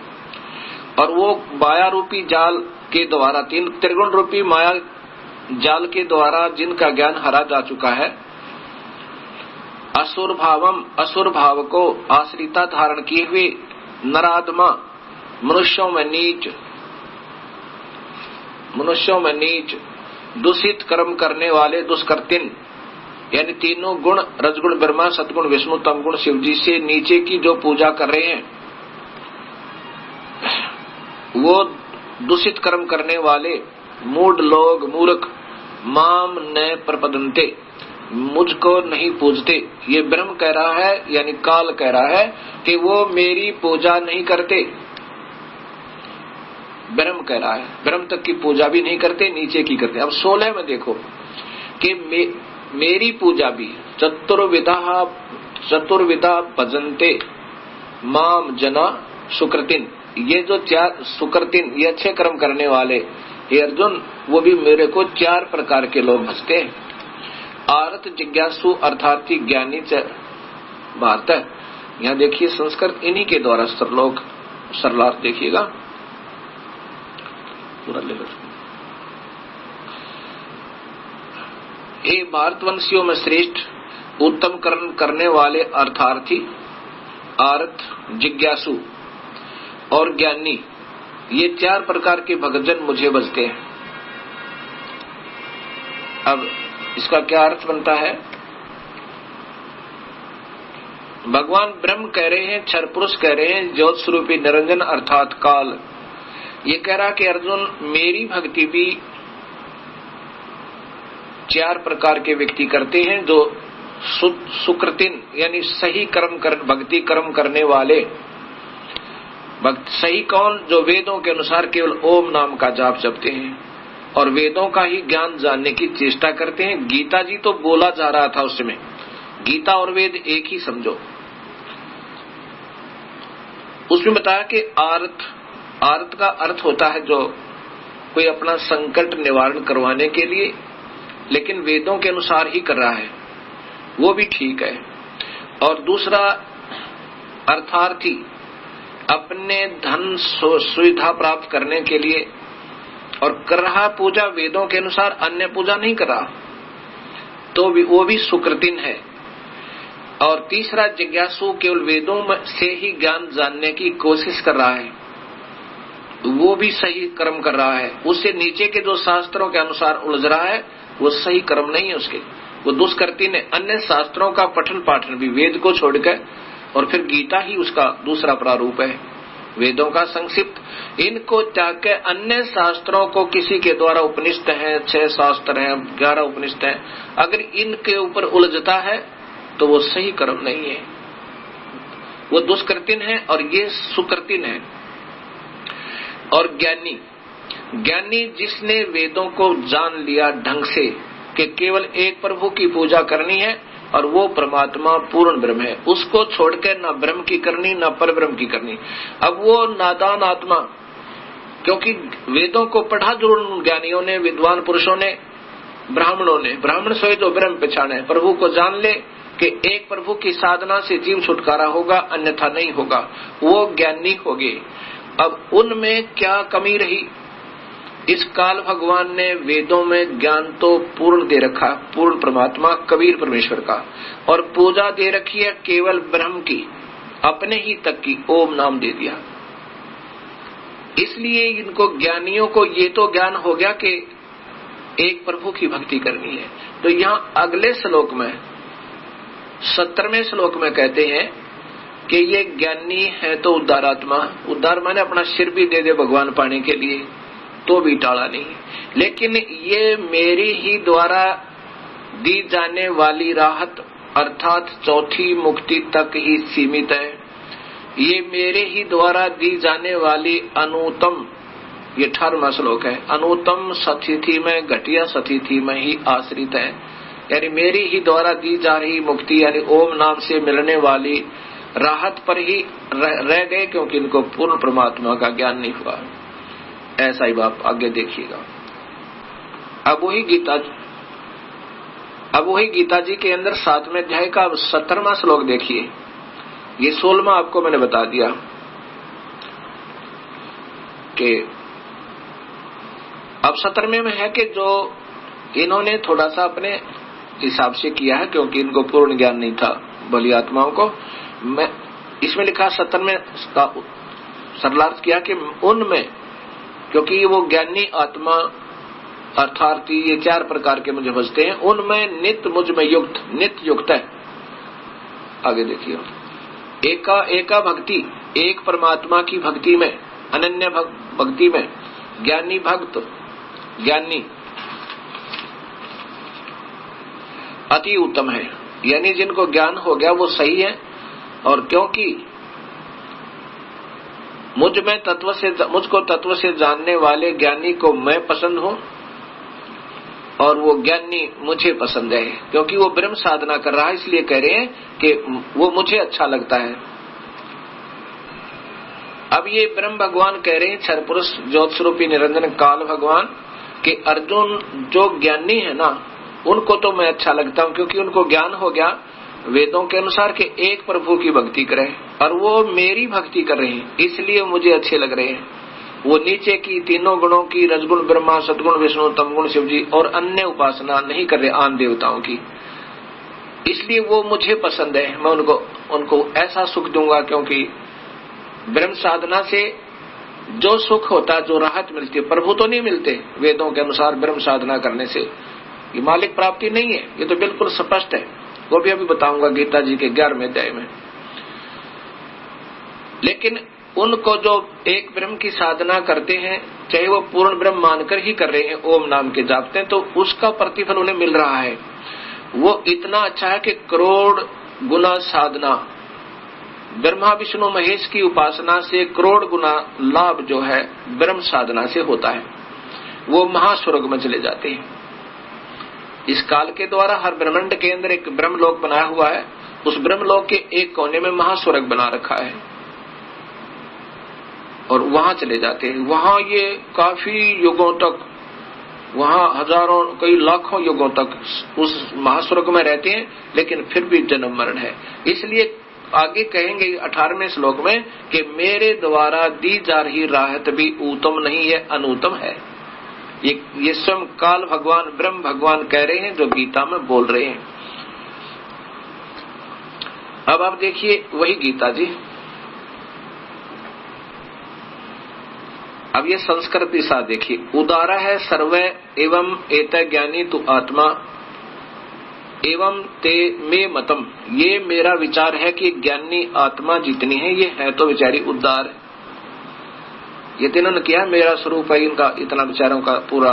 और वो माया रूपी जाल के द्वारा, तीन त्रिगुण रूपी माया जाल के द्वारा जिनका ज्ञान हरा जा चुका है, असुर भावम, असुर भाव को आश्रिता धारण किए हुए नरात्मा, मनुष्यों में नीच दूषित कर्म करने वाले दुष्कृतिन, यानी तीनों गुण रजगुण ब्रह्मा, सतगुण विष्णु, तमगुण शिव जी से नीचे की जो पूजा कर रहे हैं, वो दूषित कर्म करने वाले मूढ़ लोग, मूर्ख, माम न प्रपदन्ते, मुझको नहीं पूजते। ये ब्रह्म कह रहा है, यानी काल कह रहा है कि वो मेरी पूजा नहीं करते। ब्रह्म कह रहा है, ब्रह्म तक की पूजा भी नहीं करते, नीचे की करते। अब 16 में देखो कि मेरी पूजा भी चतुर्विधा भजन्ते माम जना सुकृतिन, ये जो 4 सुकृतिन, ये अच्छे कर्म करने वाले, हे अर्जुन, वो भी मेरे को 4 प्रकार के लोग भजते हैं। आरत, जिज्ञासु, अर्थार्थी, ज्ञानी च बात है। यहाँ देखिए संस्कृत इन्हीं के द्वारा सरलार्थ देखिएगा पूरा ले लो। हे भारतवंशियों में श्रेष्ठ उत्तम कर्म करने वाले अर्थार्थी, आरत, जिज्ञासु और ज्ञानी, ये 4 प्रकार के भक्तजन मुझे भजते हैं। अब इसका क्या अर्थ बनता है? भगवान ब्रह्म कह रहे हैं, क्षर पुरुष कह रहे हैं, ज्योत स्वरूपी निरंजन अर्थात काल, ये कह रहा कि अर्जुन, मेरी भक्ति भी 4 प्रकार के व्यक्ति करते हैं, जो सुकृतिन यानी सही कर्म भक्ति कर्म करने वाले। सही कौन? जो वेदों के अनुसार केवल ओम नाम का जाप जपते हैं और वेदों का ही ज्ञान जानने की चेष्टा करते हैं। गीता जी तो बोला जा रहा था उस समय, गीता और वेद एक ही समझो। उसमें बताया कि आर्त का अर्थ होता है जो कोई अपना संकट निवारण करवाने के लिए, लेकिन वेदों के अनुसार ही कर रहा है, वो भी ठीक है। और दूसरा अर्थार्थी, अपने धन सुविधा प्राप्त करने के लिए और कर रहा पूजा वेदों के अनुसार, अन्य पूजा नहीं कर रहा, तो वो भी सुकृतिन है। और तीसरा जिज्ञासु, केवल वेदों से ही ज्ञान जानने की कोशिश कर रहा है, वो भी सही कर्म कर रहा है। उससे नीचे के जो शास्त्रों के अनुसार उलझ रहा है, वो सही कर्म नहीं है उसके, वो दुष्कृतिन है। अन्य शास्त्रों का पठन पाठन भी वेद को छोड़कर, और फिर गीता ही उसका दूसरा प्रारूप है, वेदों का संक्षिप्त। इनको त्याग के अन्य शास्त्रों को किसी के द्वारा उपनिषद है, 6 शास्त्र हैं, 11 उपनिषद हैं, अगर इनके ऊपर उलझता है तो वो सही कर्म नहीं है, वो दुष्कृतिन है और ये सुकृतिन है। और ज्ञानी जिसने वेदों को जान लिया ढंग से कि केवल एक प्रभु की पूजा करनी है और वो परमात्मा पूर्ण ब्रह्म है, उसको छोड़कर न ब्रह्म की करनी न पर ब्रह्म की करनी। अब वो नादान आत्मा, क्योंकि वेदों को पढ़ा जरूर ज्ञानियों ने, विद्वान पुरुषों ने, ब्राह्मणों ने, ब्राह्मण सोए जो ब्रह्म पहचाने, प्रभु को जान ले कि एक प्रभु की साधना से जीव छुटकारा होगा, अन्यथा नहीं होगा, वो ज्ञानी हो गए। अब उनमें क्या कमी रही? इस काल भगवान ने वेदों में ज्ञान तो पूर्ण दे रखा, पूर्ण परमात्मा कबीर परमेश्वर का, और पूजा दे रखी है केवल ब्रह्म की, अपने ही तक की ओम नाम दे दिया। इसलिए इनको ज्ञानियों को ये तो ज्ञान हो गया कि एक प्रभु की भक्ति करनी है। तो यहाँ अगले श्लोक में 17वें श्लोक में कहते हैं कि ये ज्ञानी है तो उद्धारात्मा, उद्धार माने अपना सिर भी दे दे भगवान पाने के लिए तो भी टाला नहीं, लेकिन ये मेरी ही द्वारा दी जाने वाली राहत अर्थात चौथी मुक्ति तक ही सीमित है। ये मेरे ही द्वारा दी जाने वाली अनुत्तम, ये 18वां श्लोक है, अनुत्तम सतिथि में, घटिया सतिथि में ही आश्रित है। यानी मेरी ही द्वारा दी जा रही मुक्ति यानी ओम नाम से मिलने वाली राहत पर ही रह गए, क्योंकि इनको पूर्ण परमात्मा का ज्ञान नहीं हुआ। ऐसा ही बात आगे देखिएगा। अब वही गीता जी के अंदर 7वें अध्याय का 17वां श्लोक देखिए। ये 16वां आपको मैंने बता दिया कि अब 17वें में है कि जो इन्होंने थोड़ा सा अपने हिसाब से किया है, क्योंकि इनको पूर्ण ज्ञान नहीं था बलि आत्माओं को। मैं इसमें लिखा 70 में सरलार्थ किया कि उनमें, क्योंकि वो ज्ञानी आत्मा अर्थात ये 4 प्रकार के मुझे बचते हैं, उनमें नित्य मुझ में युक्त, नित्य युक्त है। आगे देखिए, एका भक्ति, एक परमात्मा की भक्ति में, अनन्य भक्ति में ज्ञानी भक्त, ज्ञानी अति उत्तम है। यानी जिनको ज्ञान हो गया वो सही है, और क्योंकि मुझको तत्व से जानने वाले ज्ञानी को मैं पसंद हूं, और वो ज्ञानी मुझे पसंद है, क्योंकि वो ब्रह्म साधना कर रहा है, इसलिए कह रहे हैं कि वो मुझे अच्छा लगता है। अब ये ब्रह्म भगवान कह रहे हैं, क्षर पुरुष ज्योत स्वरूपी निरंजन काल भगवान, कि अर्जुन जो ज्ञानी है ना, उनको तो मैं अच्छा लगता हूं, क्योंकि उनको ज्ञान हो गया वेदों के अनुसार कि एक प्रभु की भक्ति करें, और वो मेरी भक्ति कर रहे हैं, इसलिए मुझे अच्छे लग रहे हैं। वो नीचे की तीनों गुणों की, रजगुण ब्रह्मा, सतगुण विष्णु, तमगुण शिव जी, और अन्य उपासना नहीं कर रहे आन देवताओं की, इसलिए वो मुझे पसंद है। मैं उनको ऐसा सुख दूंगा, क्योंकि ब्रह्म साधना से जो सुख होता है, जो राहत मिलती है, प्रभु तो नहीं मिलते वेदों के अनुसार ब्रह्म साधना करने से, ये मालिक प्राप्ति नहीं है, ये तो बिल्कुल स्पष्ट है। वो भी अभी बताऊंगा गीता जी के 11वें अध्याय में। लेकिन उनको जो एक ब्रह्म की साधना करते हैं, चाहे वो पूर्ण ब्रह्म मानकर ही कर रहे हैं, ओम नाम के जापते हैं, तो उसका प्रतिफल उन्हें मिल रहा है। वो इतना अच्छा है कि करोड़ गुना साधना, ब्रह्मा विष्णु महेश की उपासना से करोड़ गुना लाभ जो है ब्रह्म साधना से होता है। वो महास्वर्ग में चले जाते हैं। इस काल के द्वारा हर ब्रह्मांड के अंदर एक ब्रह्मलोक बनाया हुआ है, उस ब्रह्मलोक के एक कोने में महास्वर्ग बना रखा है, और वहां चले जाते हैं। वहां ये काफी युगों तक, वहां हजारों कई लाखों युगों तक उस महास्वर्ग में रहते हैं, लेकिन फिर भी जन्म मरण है। इसलिए आगे कहेंगे 18वें श्लोक में कि मेरे द्वारा दी जा रही राहत भी उत्तम नहीं है, अनुत्तम है। ये स्वयं काल भगवान ब्रह्म भगवान कह रहे हैं, जो गीता में बोल रहे हैं। अब आप देखिए वही गीता जी। अब ये संस्कृत दिशा देखिए, उदारा है सर्वे एवं एत ज्ञानी तु आत्मा एवं ते मे मतम। ये मेरा विचार है कि ज्ञानी आत्मा जितनी है, ये है तो बेचारी उदार है। ये तीनों ने किया, मेरा स्वरूप है इनका, इतना विचारों का पूरा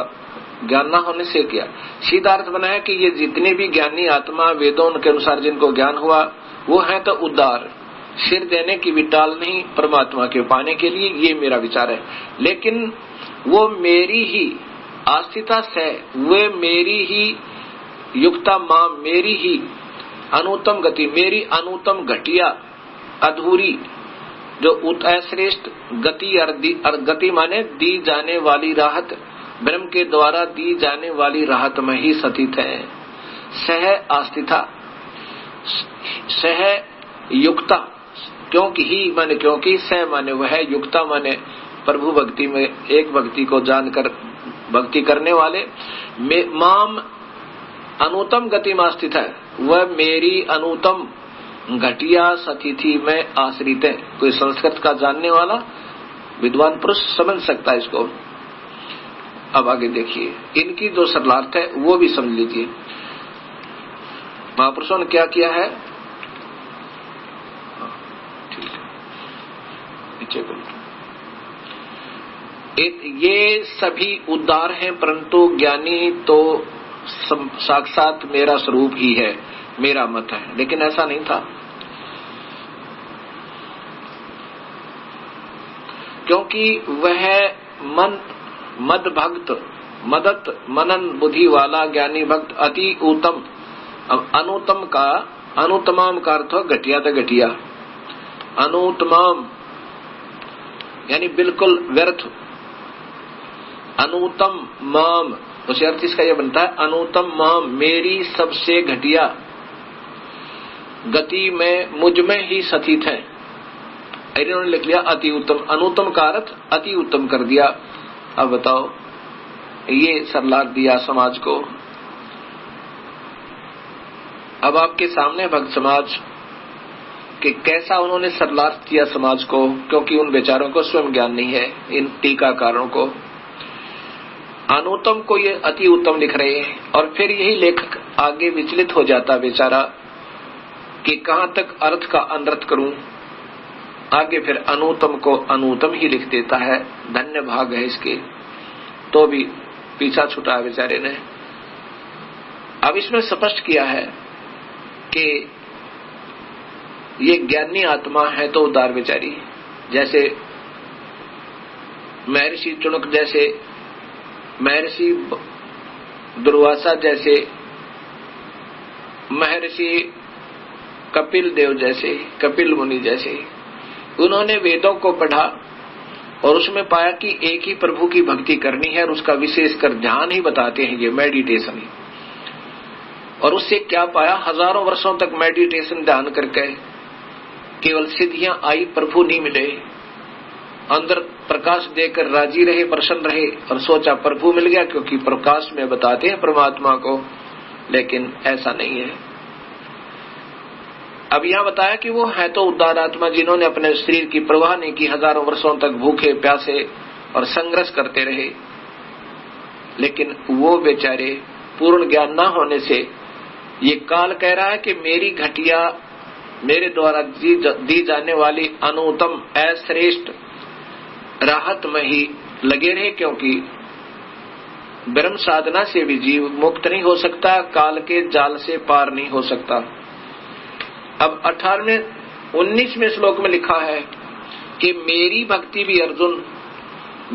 ज्ञान ना होने से किया। सीधा अर्थ बनाया कि ये जितनी भी ज्ञानी आत्मा वेदों के अनुसार जिनको ज्ञान हुआ, वो है तो उदार, सिर देने की भी टाल नहीं परमात्मा के पाने के लिए, ये मेरा विचार है। लेकिन वो मेरी ही आस्थिता से, वे मेरी ही युक्ता मां, मेरी ही अनुत्तम गति, मेरी अनुत्तम घटिया अधूरी जो श्रेष्ठ गति, और गति माने दी जाने वाली राहत, ब्रह्म के द्वारा दी जाने वाली राहत में ही स्थित है। सह आस्थिता, सह युक्ता, क्योंकि ही माने क्योंकि, सह माने वह, युक्ता माने प्रभु भक्ति में एक भक्ति को जानकर भक्ति करने वाले, माम अनुतम गति में स्थित है, वह मेरी अनुतम घटिया सतिथि में आश्रित है। कोई संस्कृत का जानने वाला विद्वान पुरुष समझ सकता है इसको। अब आगे देखिए, इनकी जो सरलार्थ है वो भी समझ लीजिए। महापुरुषों ने क्या किया है, ठीक है, नीचे ये सभी उदार हैं, परंतु ज्ञानी तो साक्षात मेरा स्वरूप ही है, मेरा मत है। लेकिन ऐसा नहीं था, क्योंकि वह मद भक्त, मदत मनन बुद्धि वाला ज्ञानी भक्त अति उत्तम। अब अनुत्तम का, अनुत्तमाम का अर्थ घटिया तो घटिया, अनुत्तमाम यानी बिल्कुल व्यर्थ, अनुत्तम माम, उसे अर्थ इसका यह बनता है अनुत्तम माम, मेरी सबसे घटिया गति में मुझ में ही स्थित है। इन्होंने लिख लिया अति उत्तम, अनुत्तम का अर्थ अति उत्तम कर दिया। अब बताओ, ये सरलार दिया समाज को, अब आपके सामने भक्त समाज कि कैसा उन्होंने सरलार्थ किया समाज को, क्योंकि उन बेचारों को स्वयं ज्ञान नहीं है। इन टीकाकारों को अनुत्तम को ये अति उत्तम लिख रहे हैं, और फिर यही लेखक आगे विचलित हो जाता बेचारा कि कहां तक अर्थ का अनर्थ करूं। आगे फिर अनुत्तम को अनुत्तम ही लिख देता है। धन्य भाग है इसके, तो भी पीछा छुटा बेचारे ने। अब इसमें स्पष्ट किया है कि ये ज्ञानी आत्मा है तो उदार बेचारी, जैसे महर्षि चुनक जैसे, महर्षि दुर्वासा जैसे, महर्षि कपिल देव जैसे, कपिल मुनि जैसे, उन्होंने वेदों को पढ़ा और उसमें पाया कि एक ही प्रभु की भक्ति करनी है, और उसका विशेषकर ध्यान ही बताते हैं ये मेडिटेशन ही। और उससे क्या पाया, हजारों वर्षों तक मेडिटेशन ध्यान करके केवल सिद्धियां आई, प्रभु नहीं मिले। अंदर प्रकाश देकर राजी रहे, प्रसन्न रहे, और सोचा प्रभु मिल गया, क्योंकि प्रकाश में बताते हैं परमात्मा को, लेकिन ऐसा नहीं है। अब यहां बताया कि वो है तो उदार आत्मा, जिन्होंने अपने शरीर की परवाह नहीं की, हजारों वर्षों तक भूखे प्यासे और संघर्ष करते रहे, लेकिन वो बेचारे पूर्ण ज्ञान न होने से ये काल कह रहा है कि मेरी घटिया, मेरे द्वारा दी जाने वाली अनुत्तम अश्रेष्ठ राहत में ही लगे रहे, क्योंकि ब्रह्म साधना से भी जीव मुक्त नहीं हो सकता, काल के जाल से पार नहीं हो सकता। अब 19वें श्लोक में लिखा है कि मेरी भक्ति भी अर्जुन,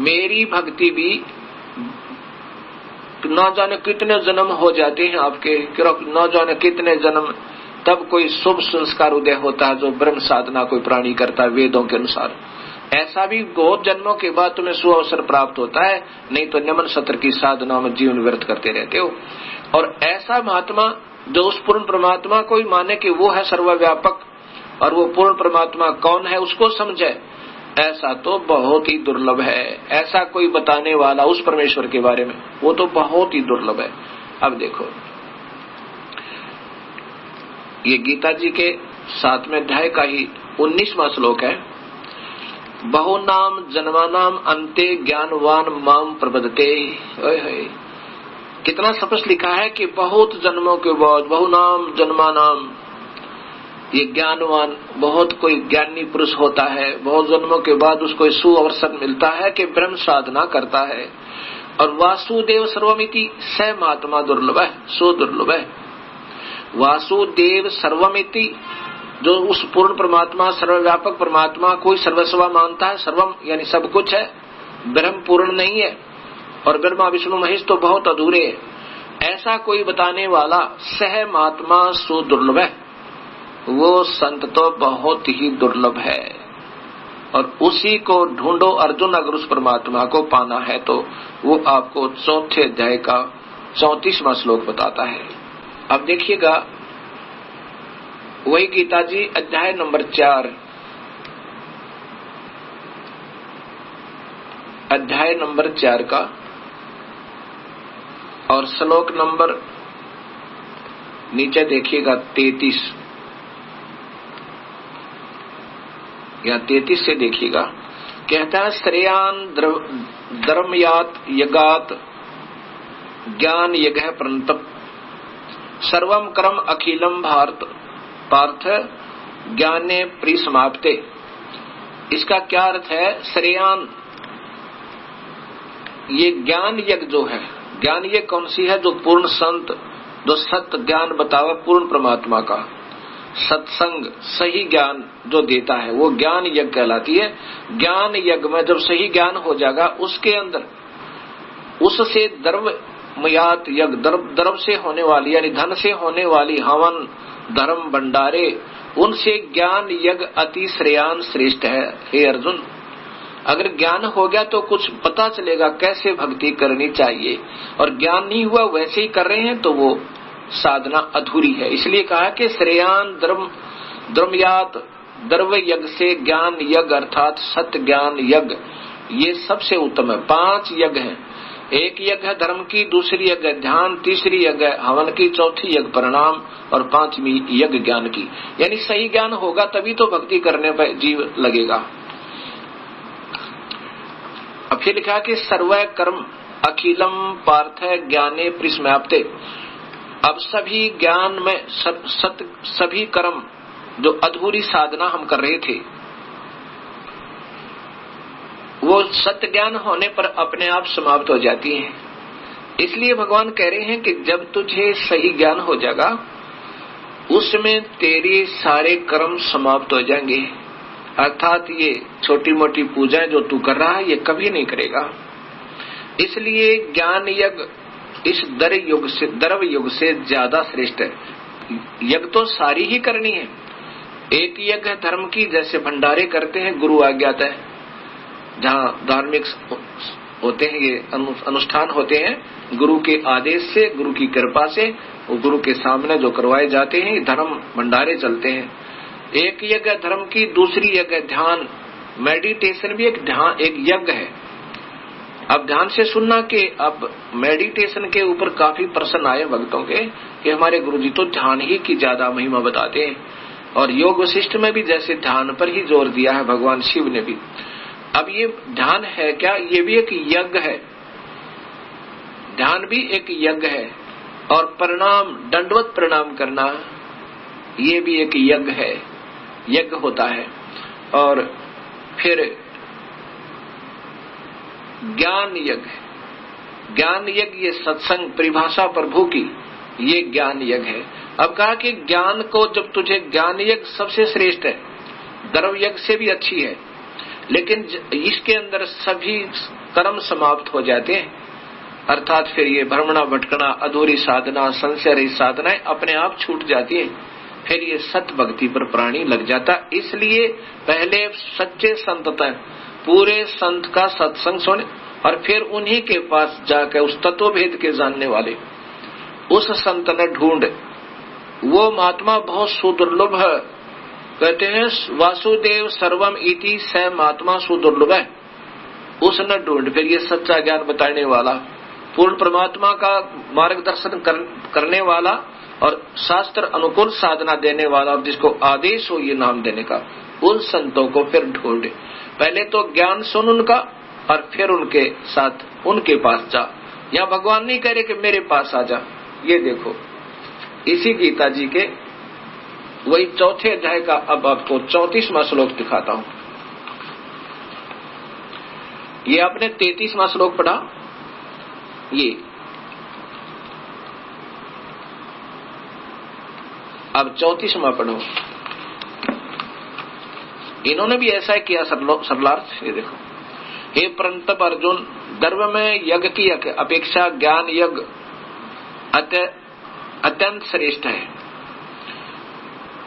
मेरी भक्ति भी न जाने कितने जन्म हो जाते हैं आपके, न जाने कितने जन्म, तब कोई शुभ संस्कार उदय होता है जो ब्रह्म साधना कोई प्राणी करता है वेदों के अनुसार। ऐसा भी बहुत जन्मों के बाद तुम्हें सुअवसर प्राप्त होता है, नहीं तो नमन सत्र की साधना में जीवन व्यर्थ करते रहते हो। और ऐसा महात्मा जो उस पूर्ण परमात्मा को ही माने कि वो है सर्वव्यापक, और वो पूर्ण परमात्मा कौन है उसको समझे, ऐसा तो बहुत ही दुर्लभ है। ऐसा कोई बताने वाला उस परमेश्वर के बारे में, वो तो बहुत ही दुर्लभ है। अब देखो, ये गीता जी के 7वें अध्याय का ही 19वां श्लोक है। बहुनाम जन्मानाम अन्ते ज्ञानवान माम प्रबदते। कितना स्पष्ट लिखा है कि बहुत जन्मों के बाद, बहुनाम जन्मानाम, ये ज्ञानवान, बहुत कोई ज्ञानी पुरुष होता है, बहुत जन्मों के बाद उसको सुअवसर मिलता है कि ब्रह्म साधना करता है। और वासुदेव सर्वमिति स महात्मा दुर्लभ है, सो दुर्लभ है। वासुदेव सर्वमिति, जो उस पूर्ण परमात्मा, सर्वव्यापक परमात्मा को सर्वस्वा मानता है, सर्वम यानी सब कुछ है, ब्रह्म पूर्ण नहीं है, और ब्रह्मा विष्णु महेश तो बहुत अधूरे है। ऐसा कोई बताने वाला सह महात्मा सुदुर्लभ है, वो संत तो बहुत ही दुर्लभ है। और उसी को ढूंढो अर्जुन, अगर उस परमात्मा को पाना है तो वो आपको 4थे अध्याय का 34वां श्लोक बताता है। अब देखिएगा, वही गीता जी अध्याय नंबर 4, अध्याय नंबर 4 का और श्लोक नंबर नीचे देखिएगा 33 या 33 से देखिएगा। कहता है श्रेयान धर्मयात यगात ज्ञान यज्ञ प्रणतप सर्वम कर्म अखिलम भारत पार्थ ज्ञाने परिसमाप्ते। इसका क्या अर्थ है? श्रेयान, ये ज्ञान यज्ञ जो है, ज्ञान यज्ञ कौन सी है? जो पूर्ण संत, जो सत्य ज्ञान बतावे पूर्ण परमात्मा का, सत्संग सही ज्ञान जो देता है वो ज्ञान यज्ञ कहलाती है। ज्ञान यज्ञ में जब सही ज्ञान हो जाएगा, उसके अंदर उससे द्रव्यमयात यज्ञ, द्रव्य से होने वाली यानी धन से होने वाली हवन धर्म भंडारे, उनसे ज्ञान यज्ञ अति श्रेयान श्रेष्ठ है। हे अर्जुन, अगर ज्ञान हो गया तो कुछ पता चलेगा कैसे भक्ति करनी चाहिए, और ज्ञान नहीं हुआ वैसे ही कर रहे हैं तो वो साधना अधूरी है। इसलिए कहा कि श्रेयान द्रव्यात द्रव्य यज्ञ से ज्ञान यज्ञ अर्थात सत्य ज्ञान यज्ञ, ये सबसे उत्तम है। 5 यज्ञ हैं, एक यज्ञ धर्म की, दूसरी यज्ञ ध्यान, तीसरी यज्ञ हवन की, चौथी यज्ञ प्रणाम और पांचवी यज्ञ ज्ञान की। यानी सही ज्ञान होगा तभी तो भक्ति करने पर जीव लगेगा। अब फिर लिखा कि सर्व कर्म अखिलम पार्थ ज्ञाने परिसमाप्ते। अब सभी ज्ञान में सभी कर्म जो अधूरी साधना हम कर रहे थे वो सत्य ज्ञान होने पर अपने आप समाप्त हो जाती है। इसलिए भगवान कह रहे हैं कि जब तुझे सही ज्ञान हो जाएगा उसमें तेरे सारे कर्म समाप्त हो जाएंगे। अर्थात ये छोटी मोटी पूजाएं जो तू कर रहा है ये कभी नहीं करेगा। इसलिए ज्ञान यज्ञ इस द्रव्य युग से ज्यादा श्रेष्ठ है। यज्ञ तो सारी ही करनी है। एक यज्ञ धर्म की, जैसे भंडारे करते हैं गुरु आज्ञात है, जहाँ धार्मिक होते हैं ये अनुष्ठान होते हैं गुरु के आदेश से, गुरु की कृपा से, वो गुरु के सामने जो करवाए जाते हैं धर्म भंडारे चलते हैं। एक यज्ञ धर्म की, दूसरी यज्ञ ध्यान। मेडिटेशन भी एक ध्यान, एक यज्ञ है। अब ध्यान से सुनना कि अब मेडिटेशन के ऊपर काफी प्रश्न आए भक्तों के कि हमारे गुरुजी तो ध्यान ही की ज्यादा महिमा बताते हैं, और योग वशिष्ठ में भी जैसे ध्यान पर ही जोर दिया है भगवान शिव ने भी। अब ये ध्यान है क्या? ये भी एक यज्ञ है। ध्यान भी एक यज्ञ है, और प्रणाम, दंडवत प्रणाम करना, ये भी एक यज्ञ है, यज्ञ होता है। और फिर ज्ञान यज्ञ, ज्ञान यज्ञ ये सत्संग परिभाषा प्रभु की, ये ज्ञान यज्ञ है। अब कहा कि ज्ञान को जब तुझे, ज्ञान यज्ञ सबसे श्रेष्ठ है, द्रव्य यज्ञ से भी अच्छी है, लेकिन इसके अंदर सभी कर्म समाप्त हो जाते हैं। अर्थात फिर ये भ्रमणा भटकना, अधूरी साधना, संशय रहित साधनाएं अपने आप छूट जाती है। फिर ये सत भक्ति पर प्राणी लग जाता। इसलिए पहले सच्चे संत तक पूरे संत का सत्संग सुने, और फिर उन्हीं के पास जाकर उस तत्व भेद के जानने वाले उस संत ने ढूंढ। वो महात्मा बहुत सुदुर्लभ है, कहते हैं वासुदेव सर्वम इति स महात्मा सुदुर्लभ है। उसने ढूंढ, फिर ये सच्चा ज्ञान बताने वाला, पूर्ण परमात्मा का मार्गदर्शन करने वाला और शास्त्र अनुकूल साधना देने वाला, और जिसको आदेश हो ये नाम देने का, उन संतों को फिर ढूंढे। पहले तो ज्ञान सुन उनका, और फिर उनके साथ उनके पास जा। यहाँ भगवान नहीं कह रहे कि मेरे पास आ जा। ये देखो इसी गीता जी के वही चौथे अध्याय का अब आपको 34वां श्लोक दिखाता हूँ। ये आपने 33वां श्लोक पढ़ा, ये अब 34वां पढ़ो। इन्होंने भी ऐसा किया सरलार्थ। ये देखो, हे परंतप अर्जुन, द्रव्य में यज्ञ की अपेक्षा ज्ञान यज्ञ अत्यंत श्रेष्ठ है।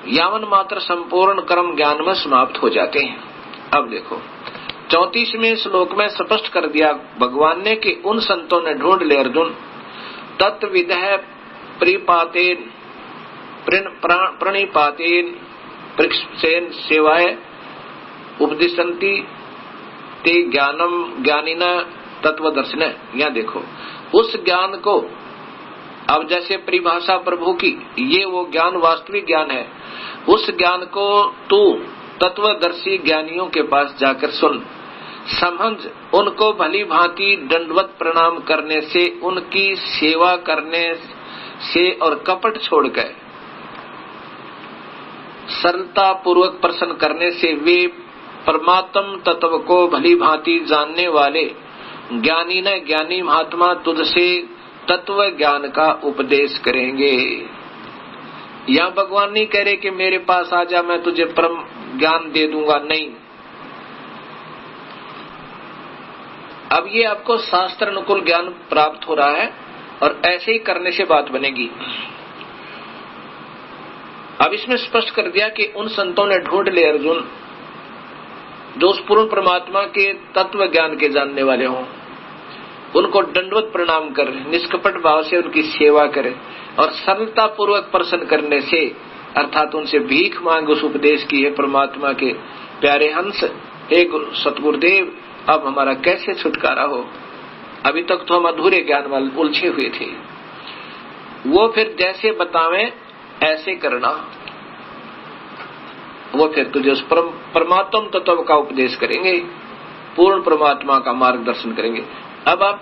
यावन मात्र संपूर्ण कर्म ज्ञान में समाप्त हो जाते हैं। अब देखो 34वें श्लोक में स्पष्ट कर दिया भगवान ने कि उन संतों ने ढूंढ ले अर्जुन, तत्विदः प्रिपातेन प्रणिपातेन पृक्षसेन सेवाय उपदिशन्ति ते ज्ञानम ज्ञानिना तत्वदर्शन। यहाँ देखो उस ज्ञान को, अब जैसे परिभाषा प्रभु की, ये वो ज्ञान वास्तविक ज्ञान है। उस ज्ञान को तू तत्वदर्शी ज्ञानियों के पास जाकर सुन, समझ, उनको भली भांति दंडवत प्रणाम करने से, उनकी सेवा करने से और कपट छोड़कर सरलता पूर्वक प्रश्न करने से वे परमात्म तत्व को भली भांति जानने वाले ज्ञानी न ज्ञानी महात्मा तुझसे तत्व ज्ञान का उपदेश करेंगे। यहाँ भगवान नहीं कह रहे कि मेरे पास आ जा मैं तुझे परम ज्ञान दे दूंगा, नहीं। अब ये आपको शास्त्र अनुकूल ज्ञान प्राप्त हो रहा है, और ऐसे ही करने से बात बनेगी। अब इसमें स्पष्ट कर दिया कि उन संतों ने ढूंढ ले अर्जुन जो उस पूर्ण परमात्मा के तत्व ज्ञान के जानने वाले हों, उनको दंडवत प्रणाम कर, निष्कपट भाव से उनकी सेवा करे, और सरलता पूर्वक प्रश्न करने से, अर्थात उनसे भीख मांग उस उपदेश की है परमात्मा के प्यारे हंस, हे सतगुरुदेव अब हमारा कैसे छुटकारा हो, अभी तक तो हम अधूरे ज्ञान वाले उलझे हुए थे। वो फिर जैसे बतावें ऐसे करना, वो फिर तुझे उस परमात्म तत्व का उपदेश करेंगे, पूर्ण परमात्मा का मार्गदर्शन करेंगे। अब आप